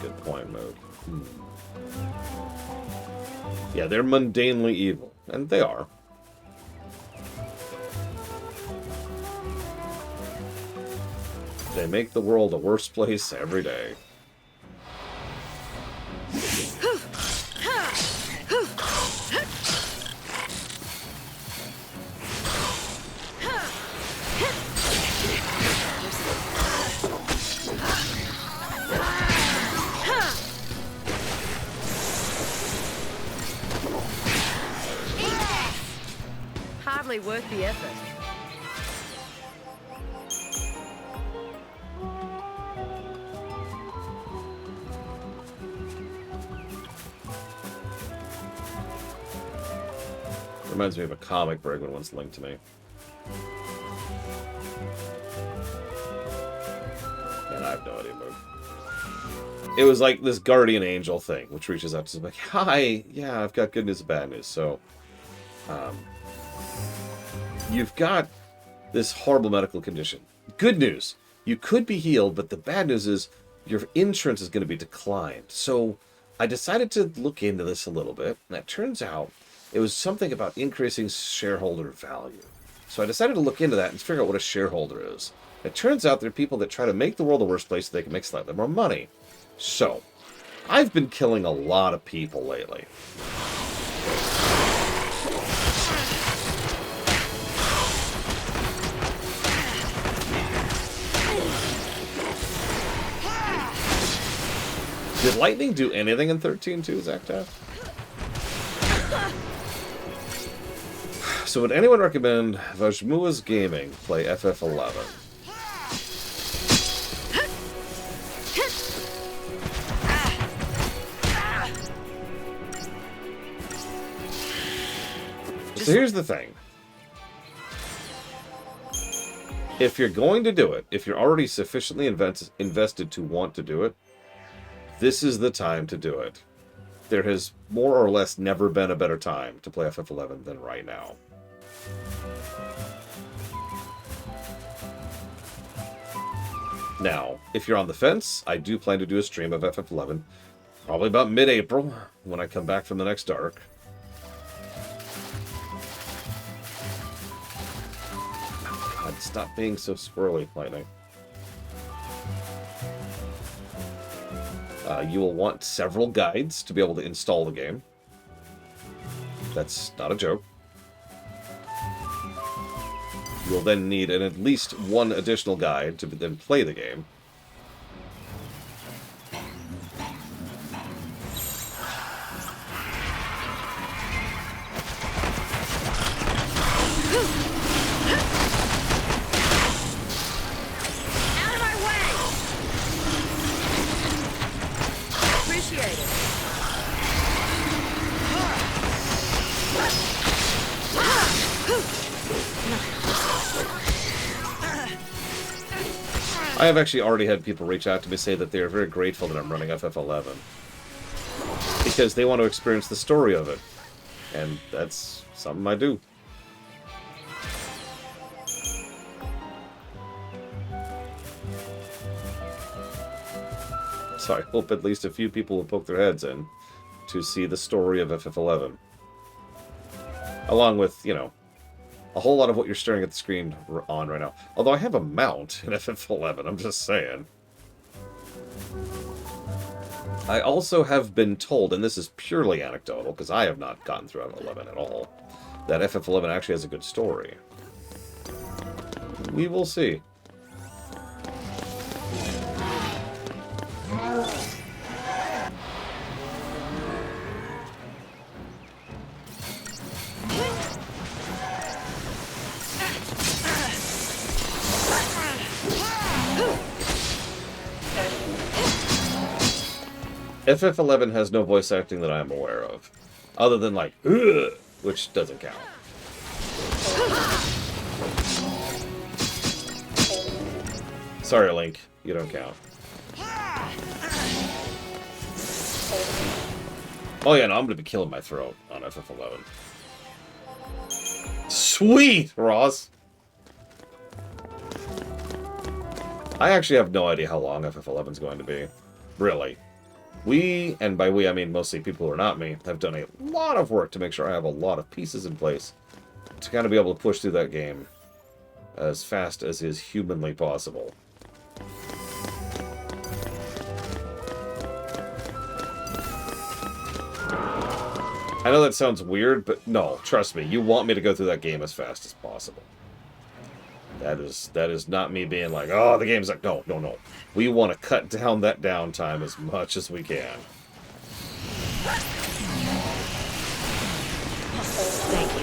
Good point, Moog. Yeah, they're mundanely evil, and they are. They make the world a worse place every day. Hardly worth the effort. Reminds me of a comic Bregman once linked to me. And I have no idea, Moog. It was like this guardian angel thing, which reaches out to like, hi, yeah, I've got good news and bad news. So, you've got this horrible medical condition. Good news, you could be healed, but the bad news is your insurance is going to be declined. So I decided to look into this a little bit, and it turns out it was something about increasing shareholder value. So I decided to look into that and figure out what a shareholder is. It turns out there are people that try to make the world a worse place so they can make slightly more money. So, I've been killing a lot of people lately. Did lightning do anything in 13-2, Zactaf? So would anyone recommend Vajmua's Gaming play FF11? So here's the thing. If you're going to do it, if you're already sufficiently invested to want to do it, this is the time to do it. There has more or less never been a better time to play FF11 than right now. Now, if you're on the fence, I do plan to do a stream of FF11, probably about mid-April, when I come back from the next arc. God, stop being so squirrely, Lightning. You will want several guides to be able to install the game. That's not a joke. You'll then need at least one additional guide to then play the game. I have actually already had people reach out to me say that they are very grateful that I'm running FF11. Because they want to experience the story of it. And that's something I do. So I hope at least a few people will poke their heads in to see the story of FF11. Along with, you know, a whole lot of what you're staring at the screen on right now. Although I have a mount in FF11, I'm just saying. I also have been told, and this is purely anecdotal, because I have not gotten through FF11 at all, that FF11 actually has a good story. We will see. FF11 has no voice acting that I am aware of. Other than, like, ugh, which doesn't count. Sorry, Link. You don't count. Oh yeah, no, I'm gonna be killing my throat on FF11. Sweet, Ross! I actually have no idea how long FF11 is going to be. Really. We, and by we I mean mostly people who are not me, have done a lot of work to make sure I have a lot of pieces in place to kind of be able to push through that game as fast as is humanly possible. I know that sounds weird, but no, trust me, you want me to go through that game as fast as possible. That is not me being like, oh, the game's like, no. We want to cut down that downtime as much as we can. Thank you.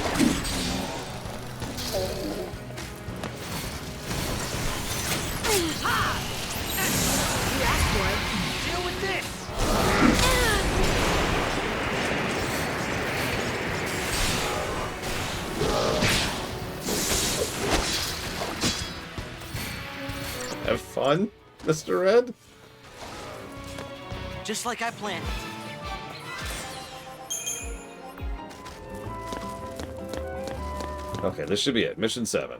You asked for it. Deal with this. Have fun, Mr. Red? Just like I planned. Okay, this should be it. Mission 7.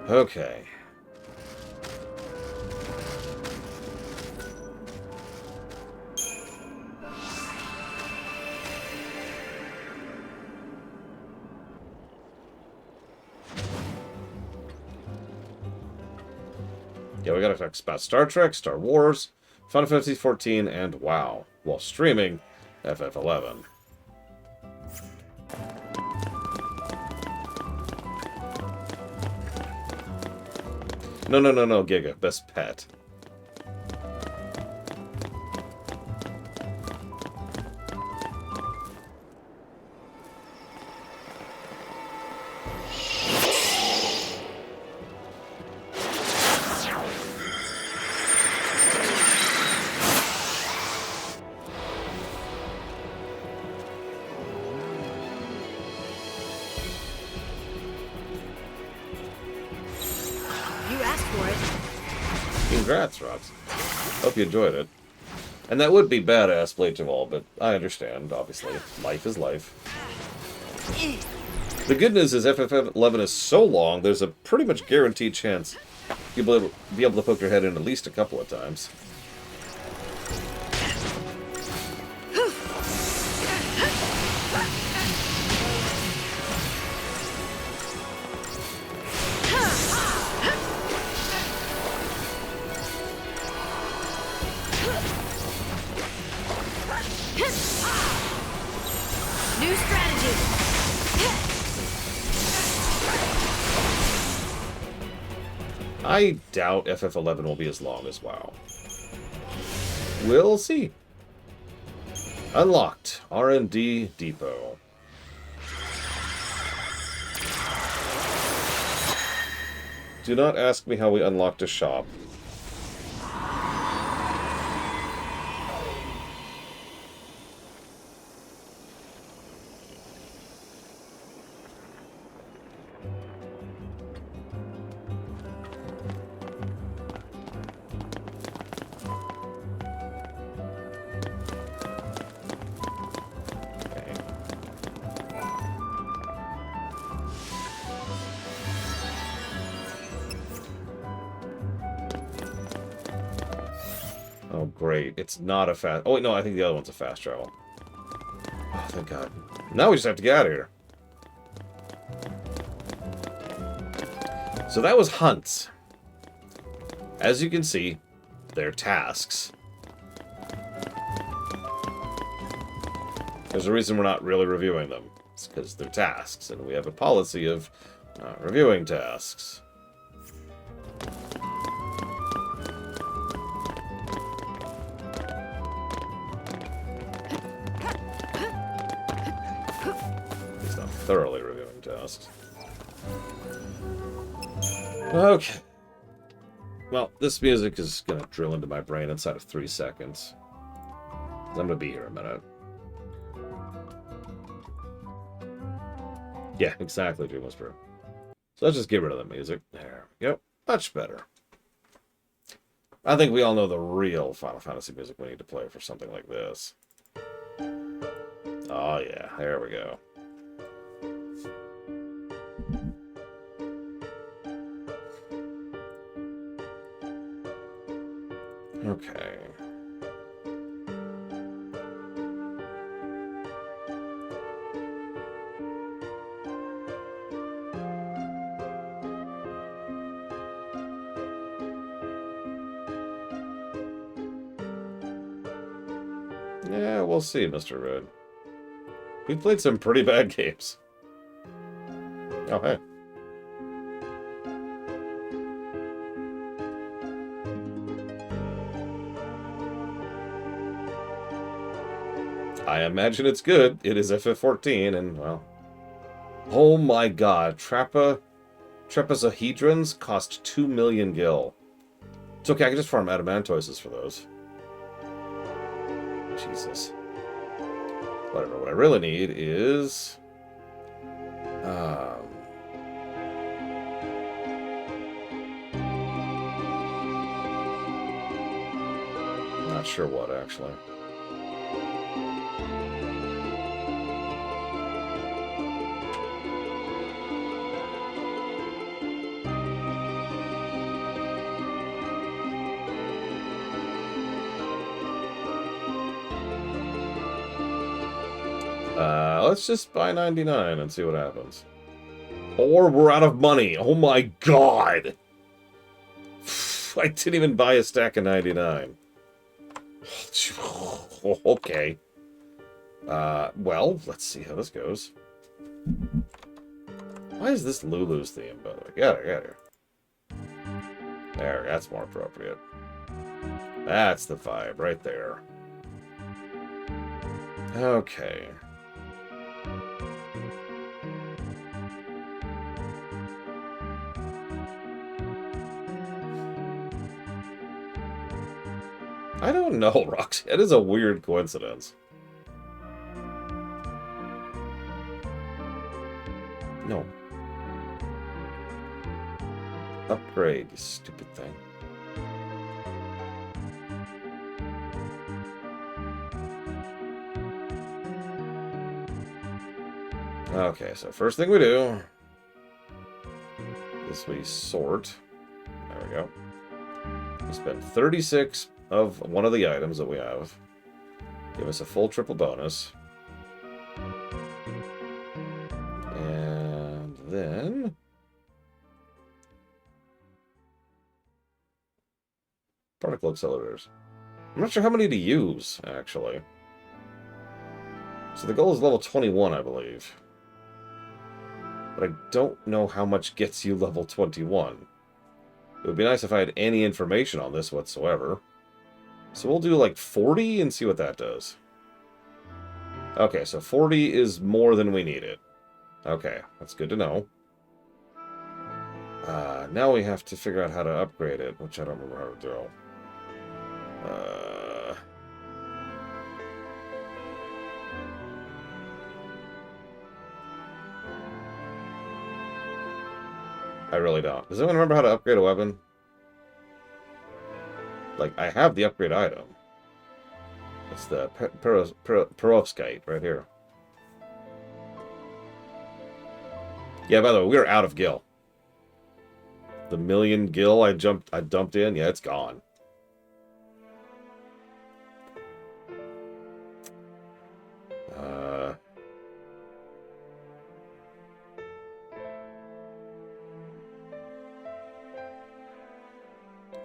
Okay. Yeah, we gotta talk about Star Trek, Star Wars, Final Fantasy XIV, and WoW, while streaming FF11. No, Giga. Best pet. You asked for it. Congrats, Rox. Hope you enjoyed it. And that would be badass, Blade of all, but I understand, obviously. Life is life. The good news is FF11 is so long, there's a pretty much guaranteed chance you'll be able to poke your head in at least a couple of times. New strategy. I doubt FF11 will be as long as WoW. We'll see. Unlocked. R&D Depot. Do not ask me how we unlocked a shop. Oh, great. It's not a fast... Oh, wait, no, I think the other one's a fast travel. Oh, thank God. Now we just have to get out of here. So that was hunts. As you can see, they're tasks. There's a reason we're not really reviewing them. It's because they're tasks, and we have a policy of not reviewing tasks. Thoroughly reviewing tasks. Okay. Well, this music is gonna drill into my brain inside of 3 seconds. I'm gonna be here a minute. Yeah, exactly, Dream Whisperer. So let's just get rid of the music. There we go. Much better. I think we all know the real Final Fantasy music we need to play for something like this. Oh yeah, there we go. Okay. Yeah, we'll see, Mr. Red. We've played some pretty bad games. Oh, hey. I imagine it's good. It is FF14, and, well... Oh my god, trapezohedrons cost 2 million gil. It's okay, I can just farm adamantoises for those. Jesus. Whatever, what I really need is... Not sure what, actually. Let's just buy 99 and see what happens. Or we're out of money. Oh my god! I didn't even buy a stack of 99. Okay. Well, let's see how this goes. Why is this Lulu's theme, by the way? Get her. There, that's more appropriate. That's the vibe right there. Okay. I don't know, Roxy. It is a weird coincidence. No. Upgrade, you stupid thing. Okay, so first thing we do is we sort. There we go. We spend 36 of one of the items that we have. Give us a full triple bonus. And then... particle accelerators. I'm not sure how many to use, actually. So the goal is level 21, I believe. But I don't know how much gets you level 21. It would be nice if I had any information on this whatsoever. So we'll do like 40 and see what that does. Okay, so 40 is more than we needed. Okay, that's good to know. Now we have to figure out how to upgrade it, which I don't remember how to do. I really don't. Does anyone remember how to upgrade a weapon? Like, I have the upgrade item. It's the perovskite right here. Yeah, by the way, we're out of gil. The 1,000,000 gil I dumped in, yeah, it's gone.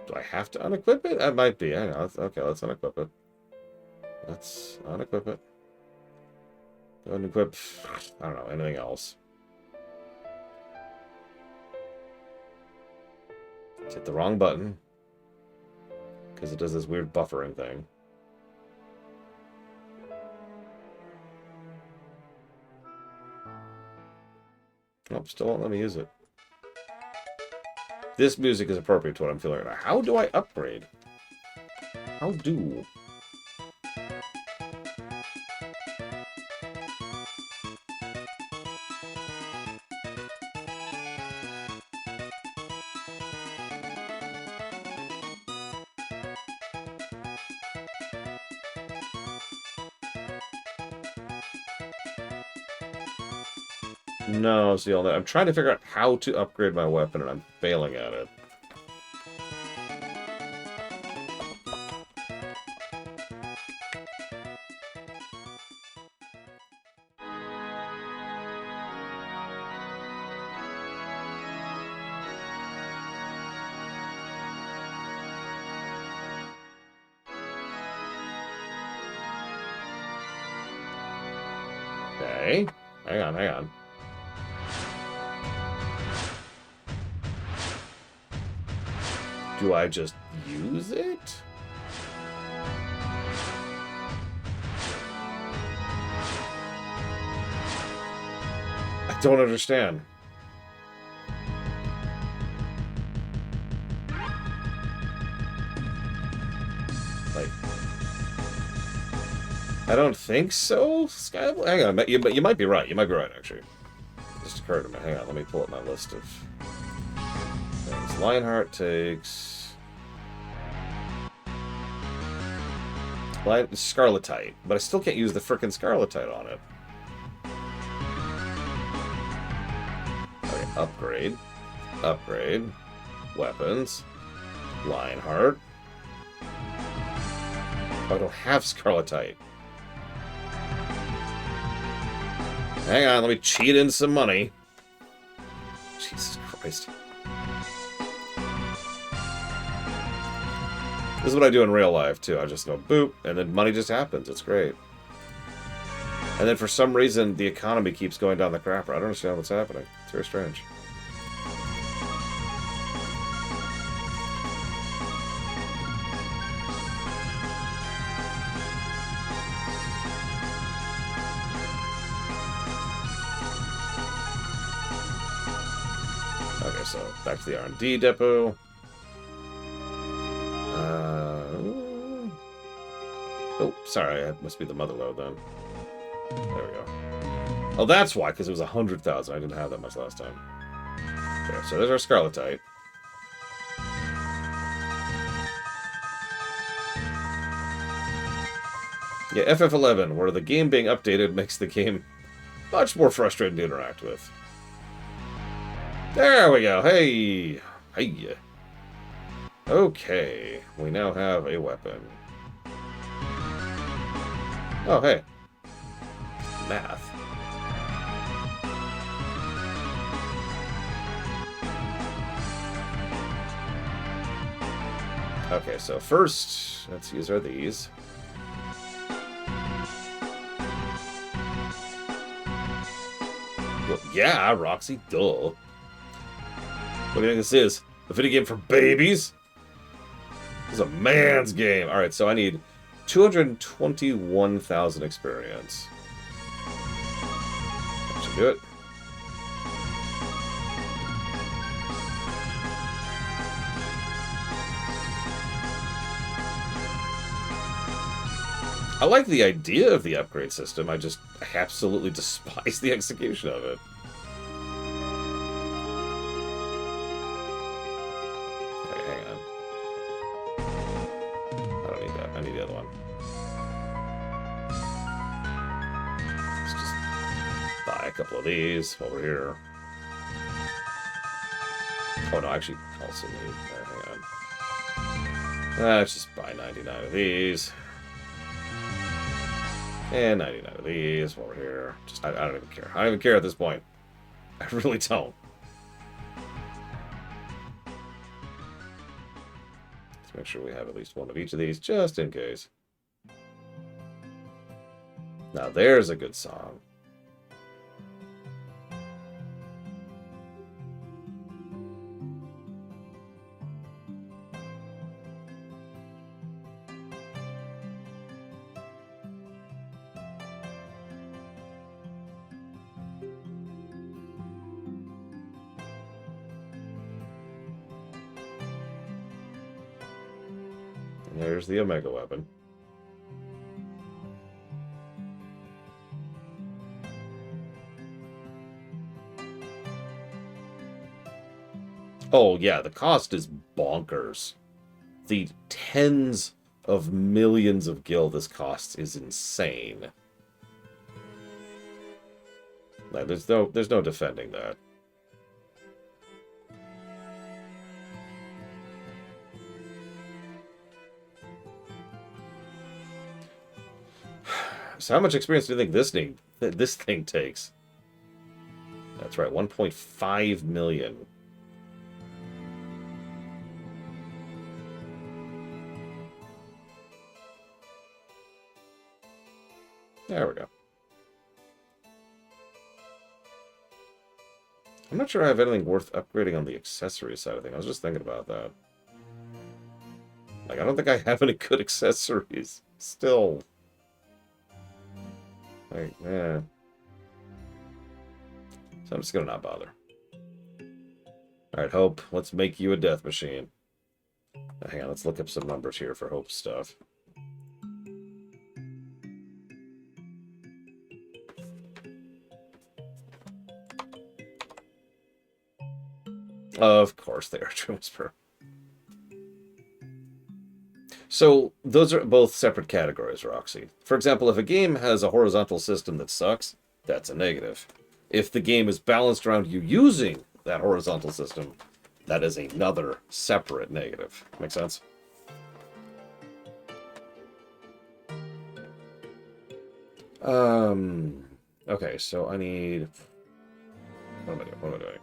Do I have to unequip it? That might be. Hang on. Okay, let's unequip it. Let's unequip it. Unequip, I don't know, anything else. Hit the wrong button. Because it does this weird buffering thing. Nope, still won't let me use it. This music is appropriate to what I'm feeling right now. How do I upgrade? How do? No, see, I'm trying to figure out how to upgrade my weapon, and I'm failing at it. Okay, hang on. Do I just use it? I don't understand. Like, I don't think so, Skyblock. Hang on, you might be right. You might be right, actually. It just occurred to me. Hang on, let me pull up my list of things. Lionheart takes... Scarletite, but I still can't use the frickin' Scarletite on it. Okay, upgrade. Upgrade. Weapons. Lionheart. Oh, I don't have Scarletite. Hang on, let me cheat in some money. Jesus Christ. This is what I do in real life, too. I just go boop, and then money just happens. It's great. And then for some reason, the economy keeps going down the crapper. I don't understand what's happening. It's very strange. Okay, so back to the R&D depot. Oh, sorry, that must be the mother load then. There we go. Oh, that's why, because it was 100,000. I didn't have that much last time. There, so there's our Scarletite. Yeah, FF11, where the game being updated makes the game much more frustrating to interact with. There we go. Hey! Hey! Okay, we now have a weapon. Oh, hey. Math. Okay, so first, let's use these. Well, yeah, Roxy, duh. What do you think this is? A video game for babies? This is a man's game. Alright, so I need 221,000 experience. That should do it. I like the idea of the upgrade system, I just absolutely despise the execution of it. Okay, hang on. I don't need that, I need the other one. Let's just buy a couple of these while we're here. Oh no, I actually also need, hang on. Let's just buy 99 of these. And 99 of these while we're here. Just, I don't even care. I don't even care at this point. I really don't. Let's make sure we have at least one of each of these, just in case. Now there's a good song. There's the Omega weapon. Oh, yeah, the cost is bonkers. The tens of millions of gil this costs is insane. Like, there's no defending that. So how much experience do you think this thing takes? That's right, 1.5 million. There we go. I'm not sure I have anything worth upgrading on the accessory side of things. I was just thinking about that. Like, I don't think I have any good accessories. Still. Like, yeah. So I'm just gonna not bother. Alright, Hope, let's make you a death machine. Hang on, let's look up some numbers here for Hope's stuff. Of course they are True Whisper. So, those are both separate categories, Roxy. For example, if a game has a horizontal system that sucks, that's a negative. If the game is balanced around you using that horizontal system, that is another separate negative. Make sense? Okay, so I need... What am I doing? What am I doing?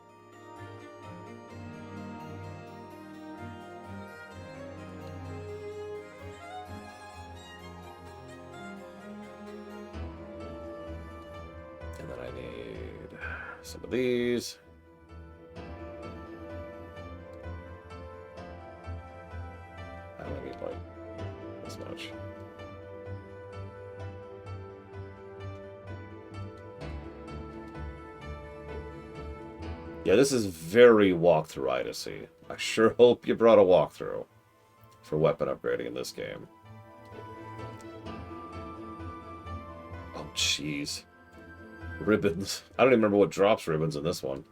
Some of these. I don't need like this much. Yeah, this is very walkthrough-itis-y. I sure hope you brought a walkthrough for weapon upgrading in this game. Oh, jeez. Ribbons. I don't even remember what drops ribbons in this one.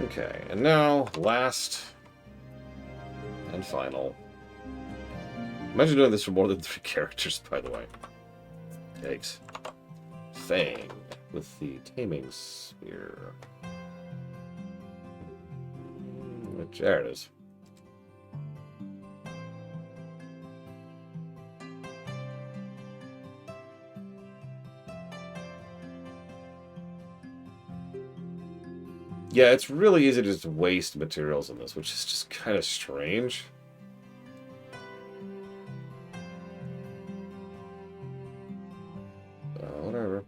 Okay, and now, last and final. Imagine doing this for more than 3 characters, by the way. Yikes. Fang with the Taming Spear. There it is. Yeah, it's really easy to just waste materials in this, which is just kind of strange. Whatever.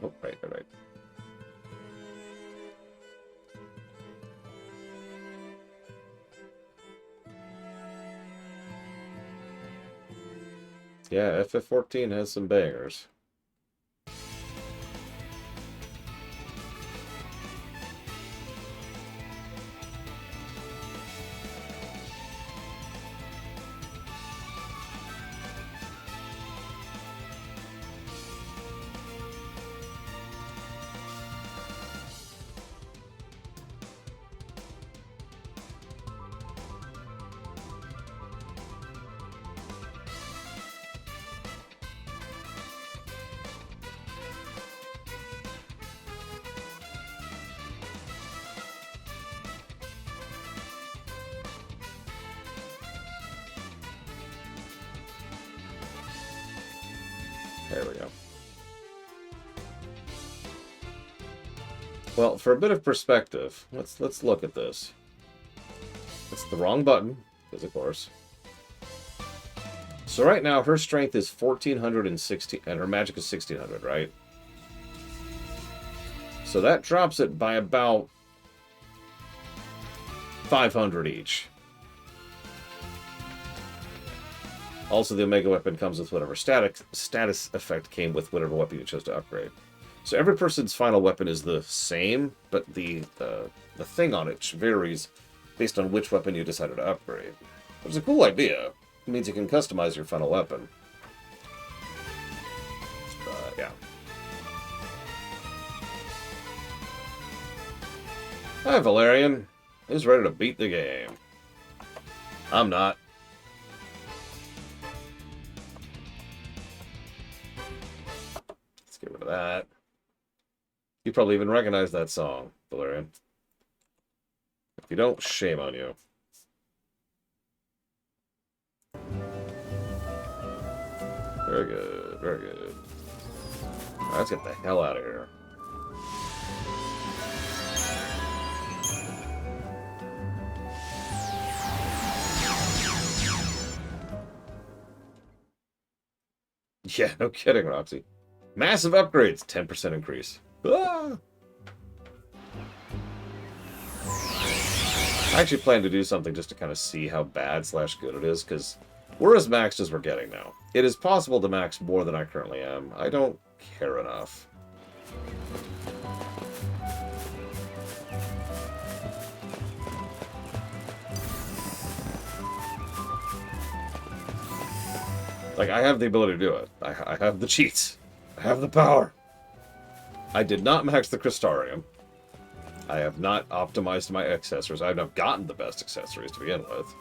Oh, right. Yeah, FF14 has some bangers. There we go. Well, for a bit of perspective, let's look at this. It's the wrong button, because of course. So right now, her strength is 1460, and her magic is 1600, right? So that drops it by about 500 each. Also, the Omega weapon comes with whatever status effect came with whatever weapon you chose to upgrade. So every person's final weapon is the same, but the thing on it varies based on which weapon you decided to upgrade. Which is a cool idea. It means you can customize your final weapon. Yeah. Hi, Valerian. Who's ready to beat the game? I'm not. Let's get rid of that. You probably even recognize that song, Valerian. If you don't, shame on you. Very good, very good. All right, let's get the hell out of here. Yeah, no kidding, Roxy. Massive upgrades, 10% increase. Ah! I actually plan to do something just to kind of see how bad / good it is, because We're as maxed as we're getting now. It is possible to max more than I currently am. I don't care enough. Like, I have the ability to do it. I have the cheats. I have the power. I did not max the Crystarium. I have not optimized my accessories. I have not gotten the best accessories to begin with.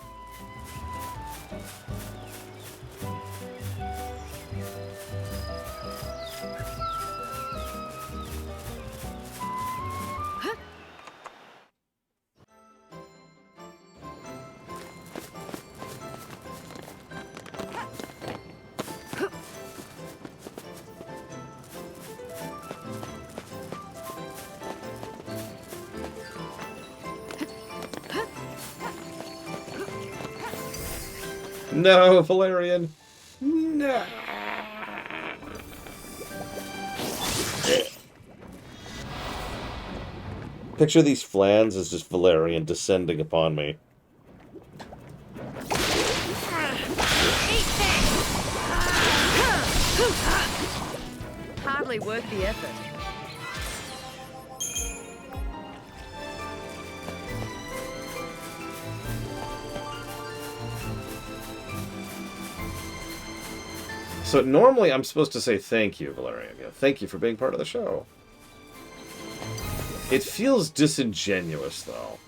No, Valerian. No. Picture these flans as just Valerian descending upon me. Hardly worth the effort. So normally I'm supposed to say thank you, Valerian. Yeah, thank you for being part of the show. It feels disingenuous, though.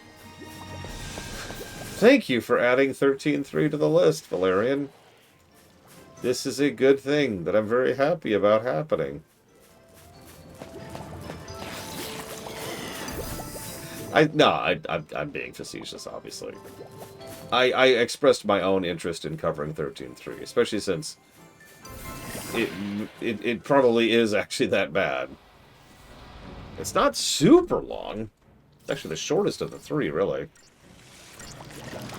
Thank you for adding 13.3 to the list, Valerian. This is a good thing that I'm very happy about happening. I'm being facetious, obviously. I expressed my own interest in covering 13.3, especially since it probably is actually that bad. It's not super long. It's actually the shortest of the three, really.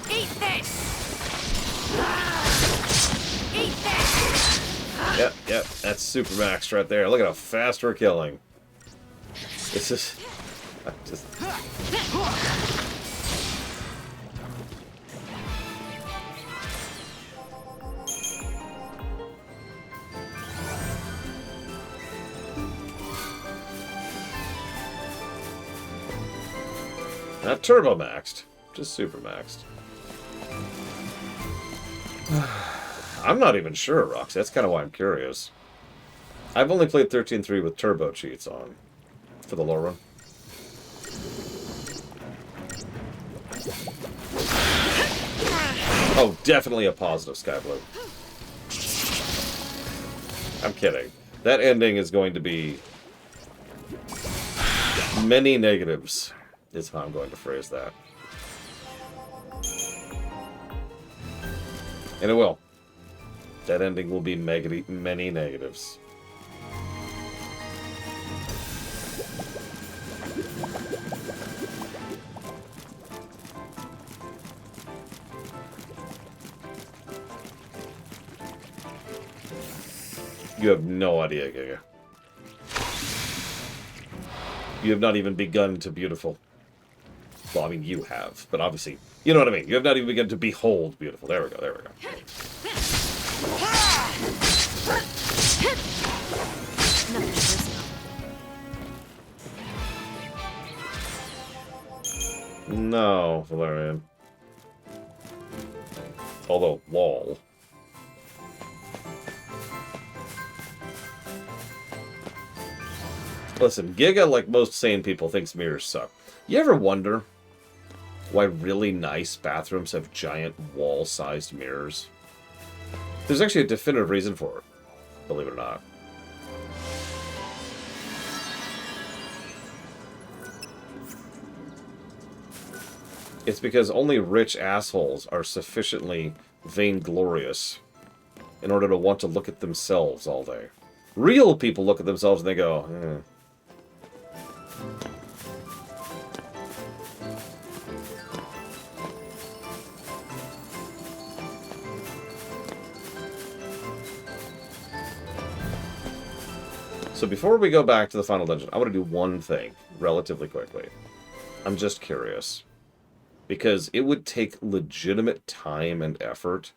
Eat this! Eat this! Yep, that's super max right there. Look at how fast we're killing. This is... Not turbo maxed, just super maxed. I'm not even sure, Roxy. That's kind of why I'm curious. I've only played 13.3 with turbo cheats on for the low run. Oh, definitely a positive, Sky Blue. I'm kidding. That ending is going to be many negatives, is how I'm going to phrase that. And it will. That ending will be many negatives. You have no idea, Giga. You have not even begun to beautiful. Well, I mean, you have, but obviously, you know what I mean. You have not even begun to behold beautiful. There we go, there we go. No, Valerian. Although, lol. Listen, Giga, like most sane people, thinks mirrors suck. You ever wonder why really nice bathrooms have giant wall-sized mirrors? There's actually a definitive reason for it, believe it or not. It's because only rich assholes are sufficiently vainglorious in order to want to look at themselves all day. Real people look at themselves and they go, eh. So before we go back to the final dungeon, I want to do one thing relatively quickly. I'm just curious. Because it would take legitimate time and effort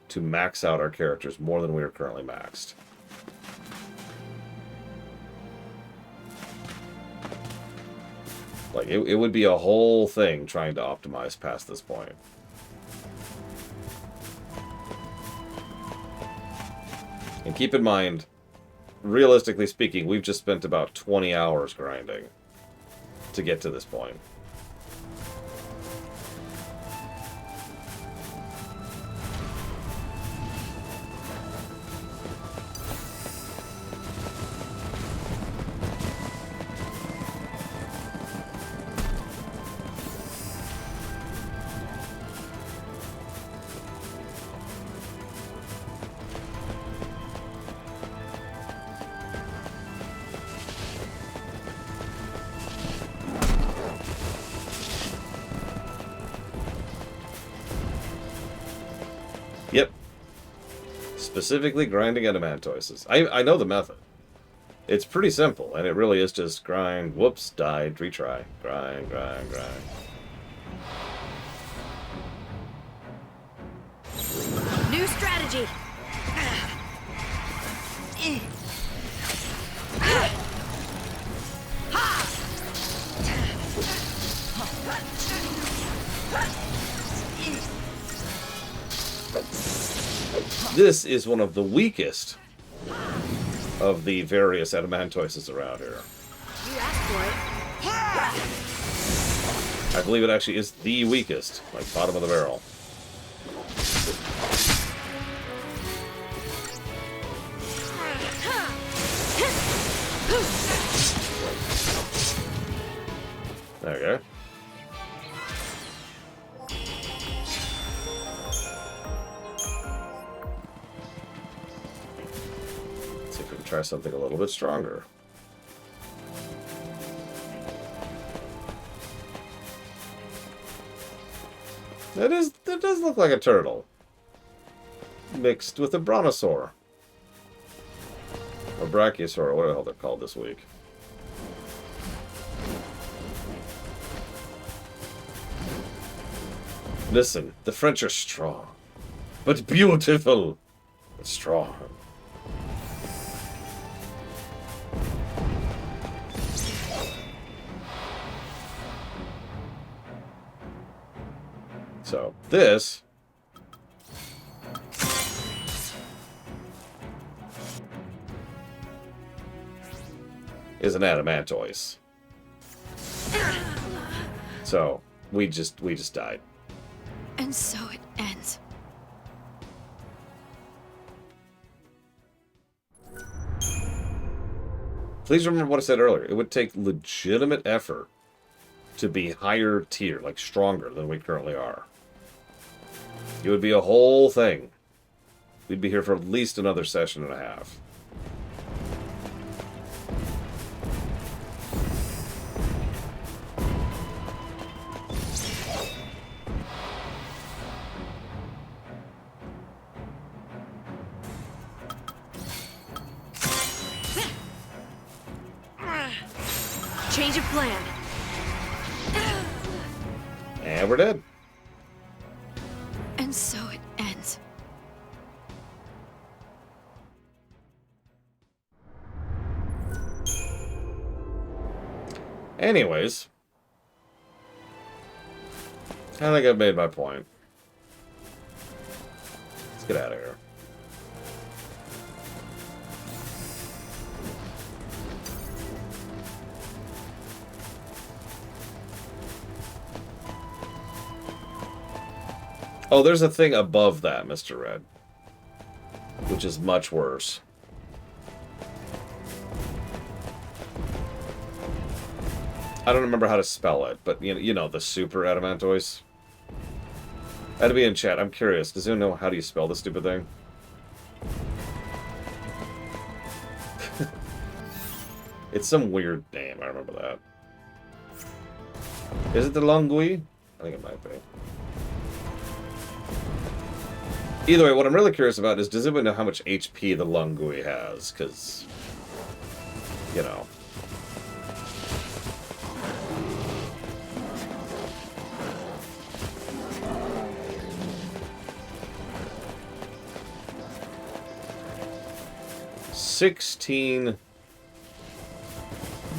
to max out our characters more than we are currently maxed. Like, it would be a whole thing trying to optimize past this point. And keep in mind, realistically speaking, we've just spent about 20 hours grinding to get to this point. Yep. Specifically grinding adamantoises. I know the method. It's pretty simple, and it really is just grind, whoops, died, retry. Grind, grind, grind. New strategy. This is one of the weakest of the various adamantoises around here. You asked for it. I believe it actually is the weakest, like bottom of the barrel. There we go. See if we can try something a little bit stronger. That does look like a turtle. Mixed with a brontosaur. Or brachiosaur, or whatever the hell they're called this week. Listen, the French are strong. But beautiful. But strong. So, this is an adamantoise. So, we just died. And so it ends. Please remember what I said earlier. It would take legitimate effort to be higher tier, like stronger than we currently are. It would be a whole thing. We'd be here for at least another session and a half. Change of plan. And we're dead. And so it ends. Anyways, I think I've made my point. Let's get out of here. Oh, there's a thing above that, Mr. Red. Which is much worse. I don't remember how to spell it, but you know the super adamantoise. That'd be in chat. I'm curious. Does anyone know how do you spell this stupid thing? It's some weird name. I remember that. Is it the Longui? I think it might be. Either way, what I'm really curious about is, does anyone know how much HP the Lungui has? Because, you know. 16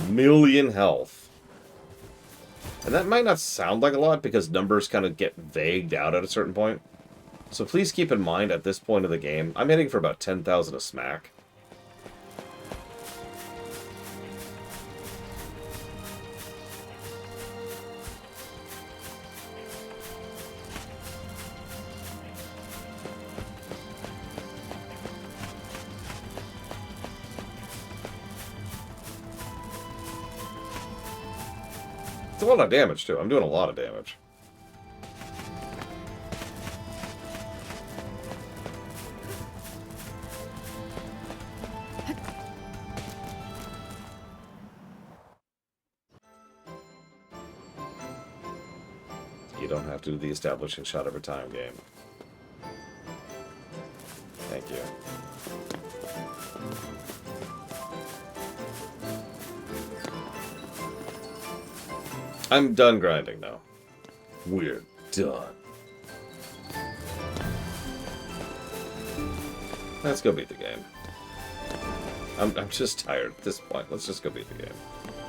million health. And that might not sound like a lot because numbers kind of get vagued out at a certain point. So please keep in mind at this point of the game, I'm hitting for about 10,000 a smack. It's a lot of damage, too. I'm doing a lot of damage. You don't have to do the establishing shot every time game. Thank you. I'm done grinding now. We're done. Let's go beat the game. I'm just tired at this point. Let's just go beat the game.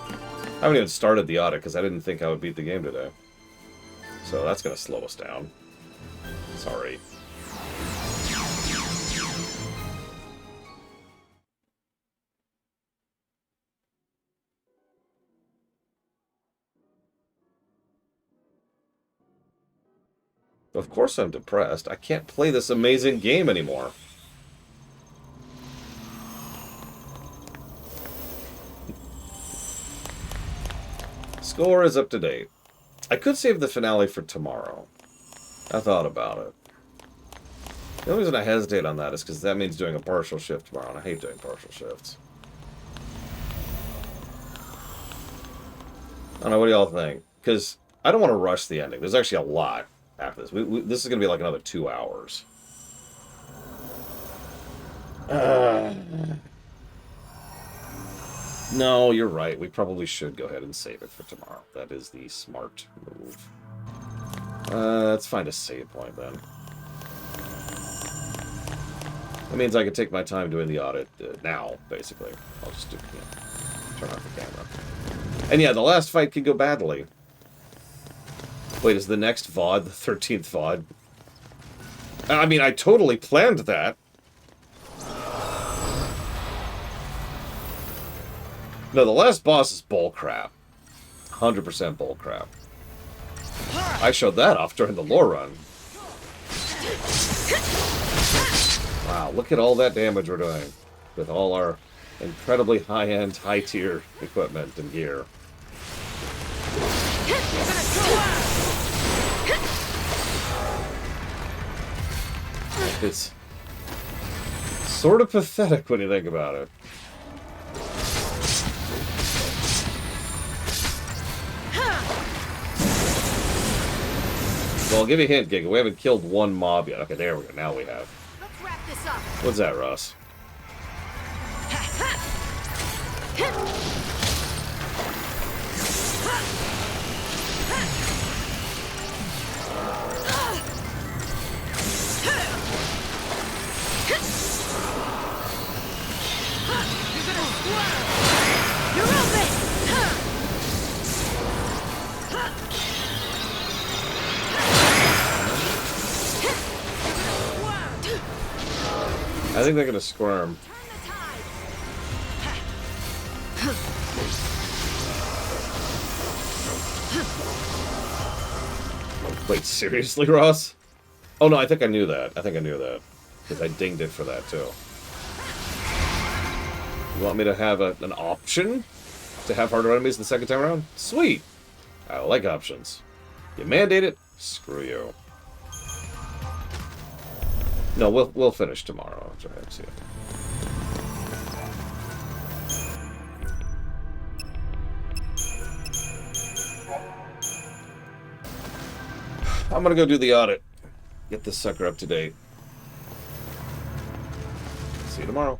I haven't even started the audit because I didn't think I would beat the game today. So that's going to slow us down. Sorry. Of course I'm depressed. I can't play this amazing game anymore. Score is up to date. I could save the finale for tomorrow. I thought about it. The only reason I hesitate on that is because that means doing a partial shift tomorrow, and I hate doing partial shifts. I don't know, what do y'all think? Because I don't want to rush the ending. There's actually a lot after this. This is going to be like another 2 hours. No, you're right. We probably should go ahead and save it for tomorrow. That is the smart move. Let's find a save point then. That means I could take my time doing the audit now, basically. I'll just do, turn off the camera. And yeah, the last fight could go badly. Wait, is the next VOD the 13th VOD? I mean, I totally planned that. No, the last boss is bullcrap. 100% bullcrap. I showed that off during the lore run. Wow, look at all that damage we're doing with all our incredibly high-end, high-tier equipment and gear. It's sort of pathetic when you think about it. Well, I'll give you a hint, Giga. We haven't killed one mob yet. Okay, there we go. Now we have. Let's wrap this up. What's that, Ross? You're open. I think they're gonna squirm. Wait, seriously, Ross? Oh no, I think I knew that. I think I knew that. Because I dinged it for that, too. You want me to have an option? To have harder enemies the second time around? Sweet! I like options. You mandate it? Screw you. No, we'll finish tomorrow. I'll try and see it. I'm gonna go do the audit. Get this sucker up to date. See you tomorrow.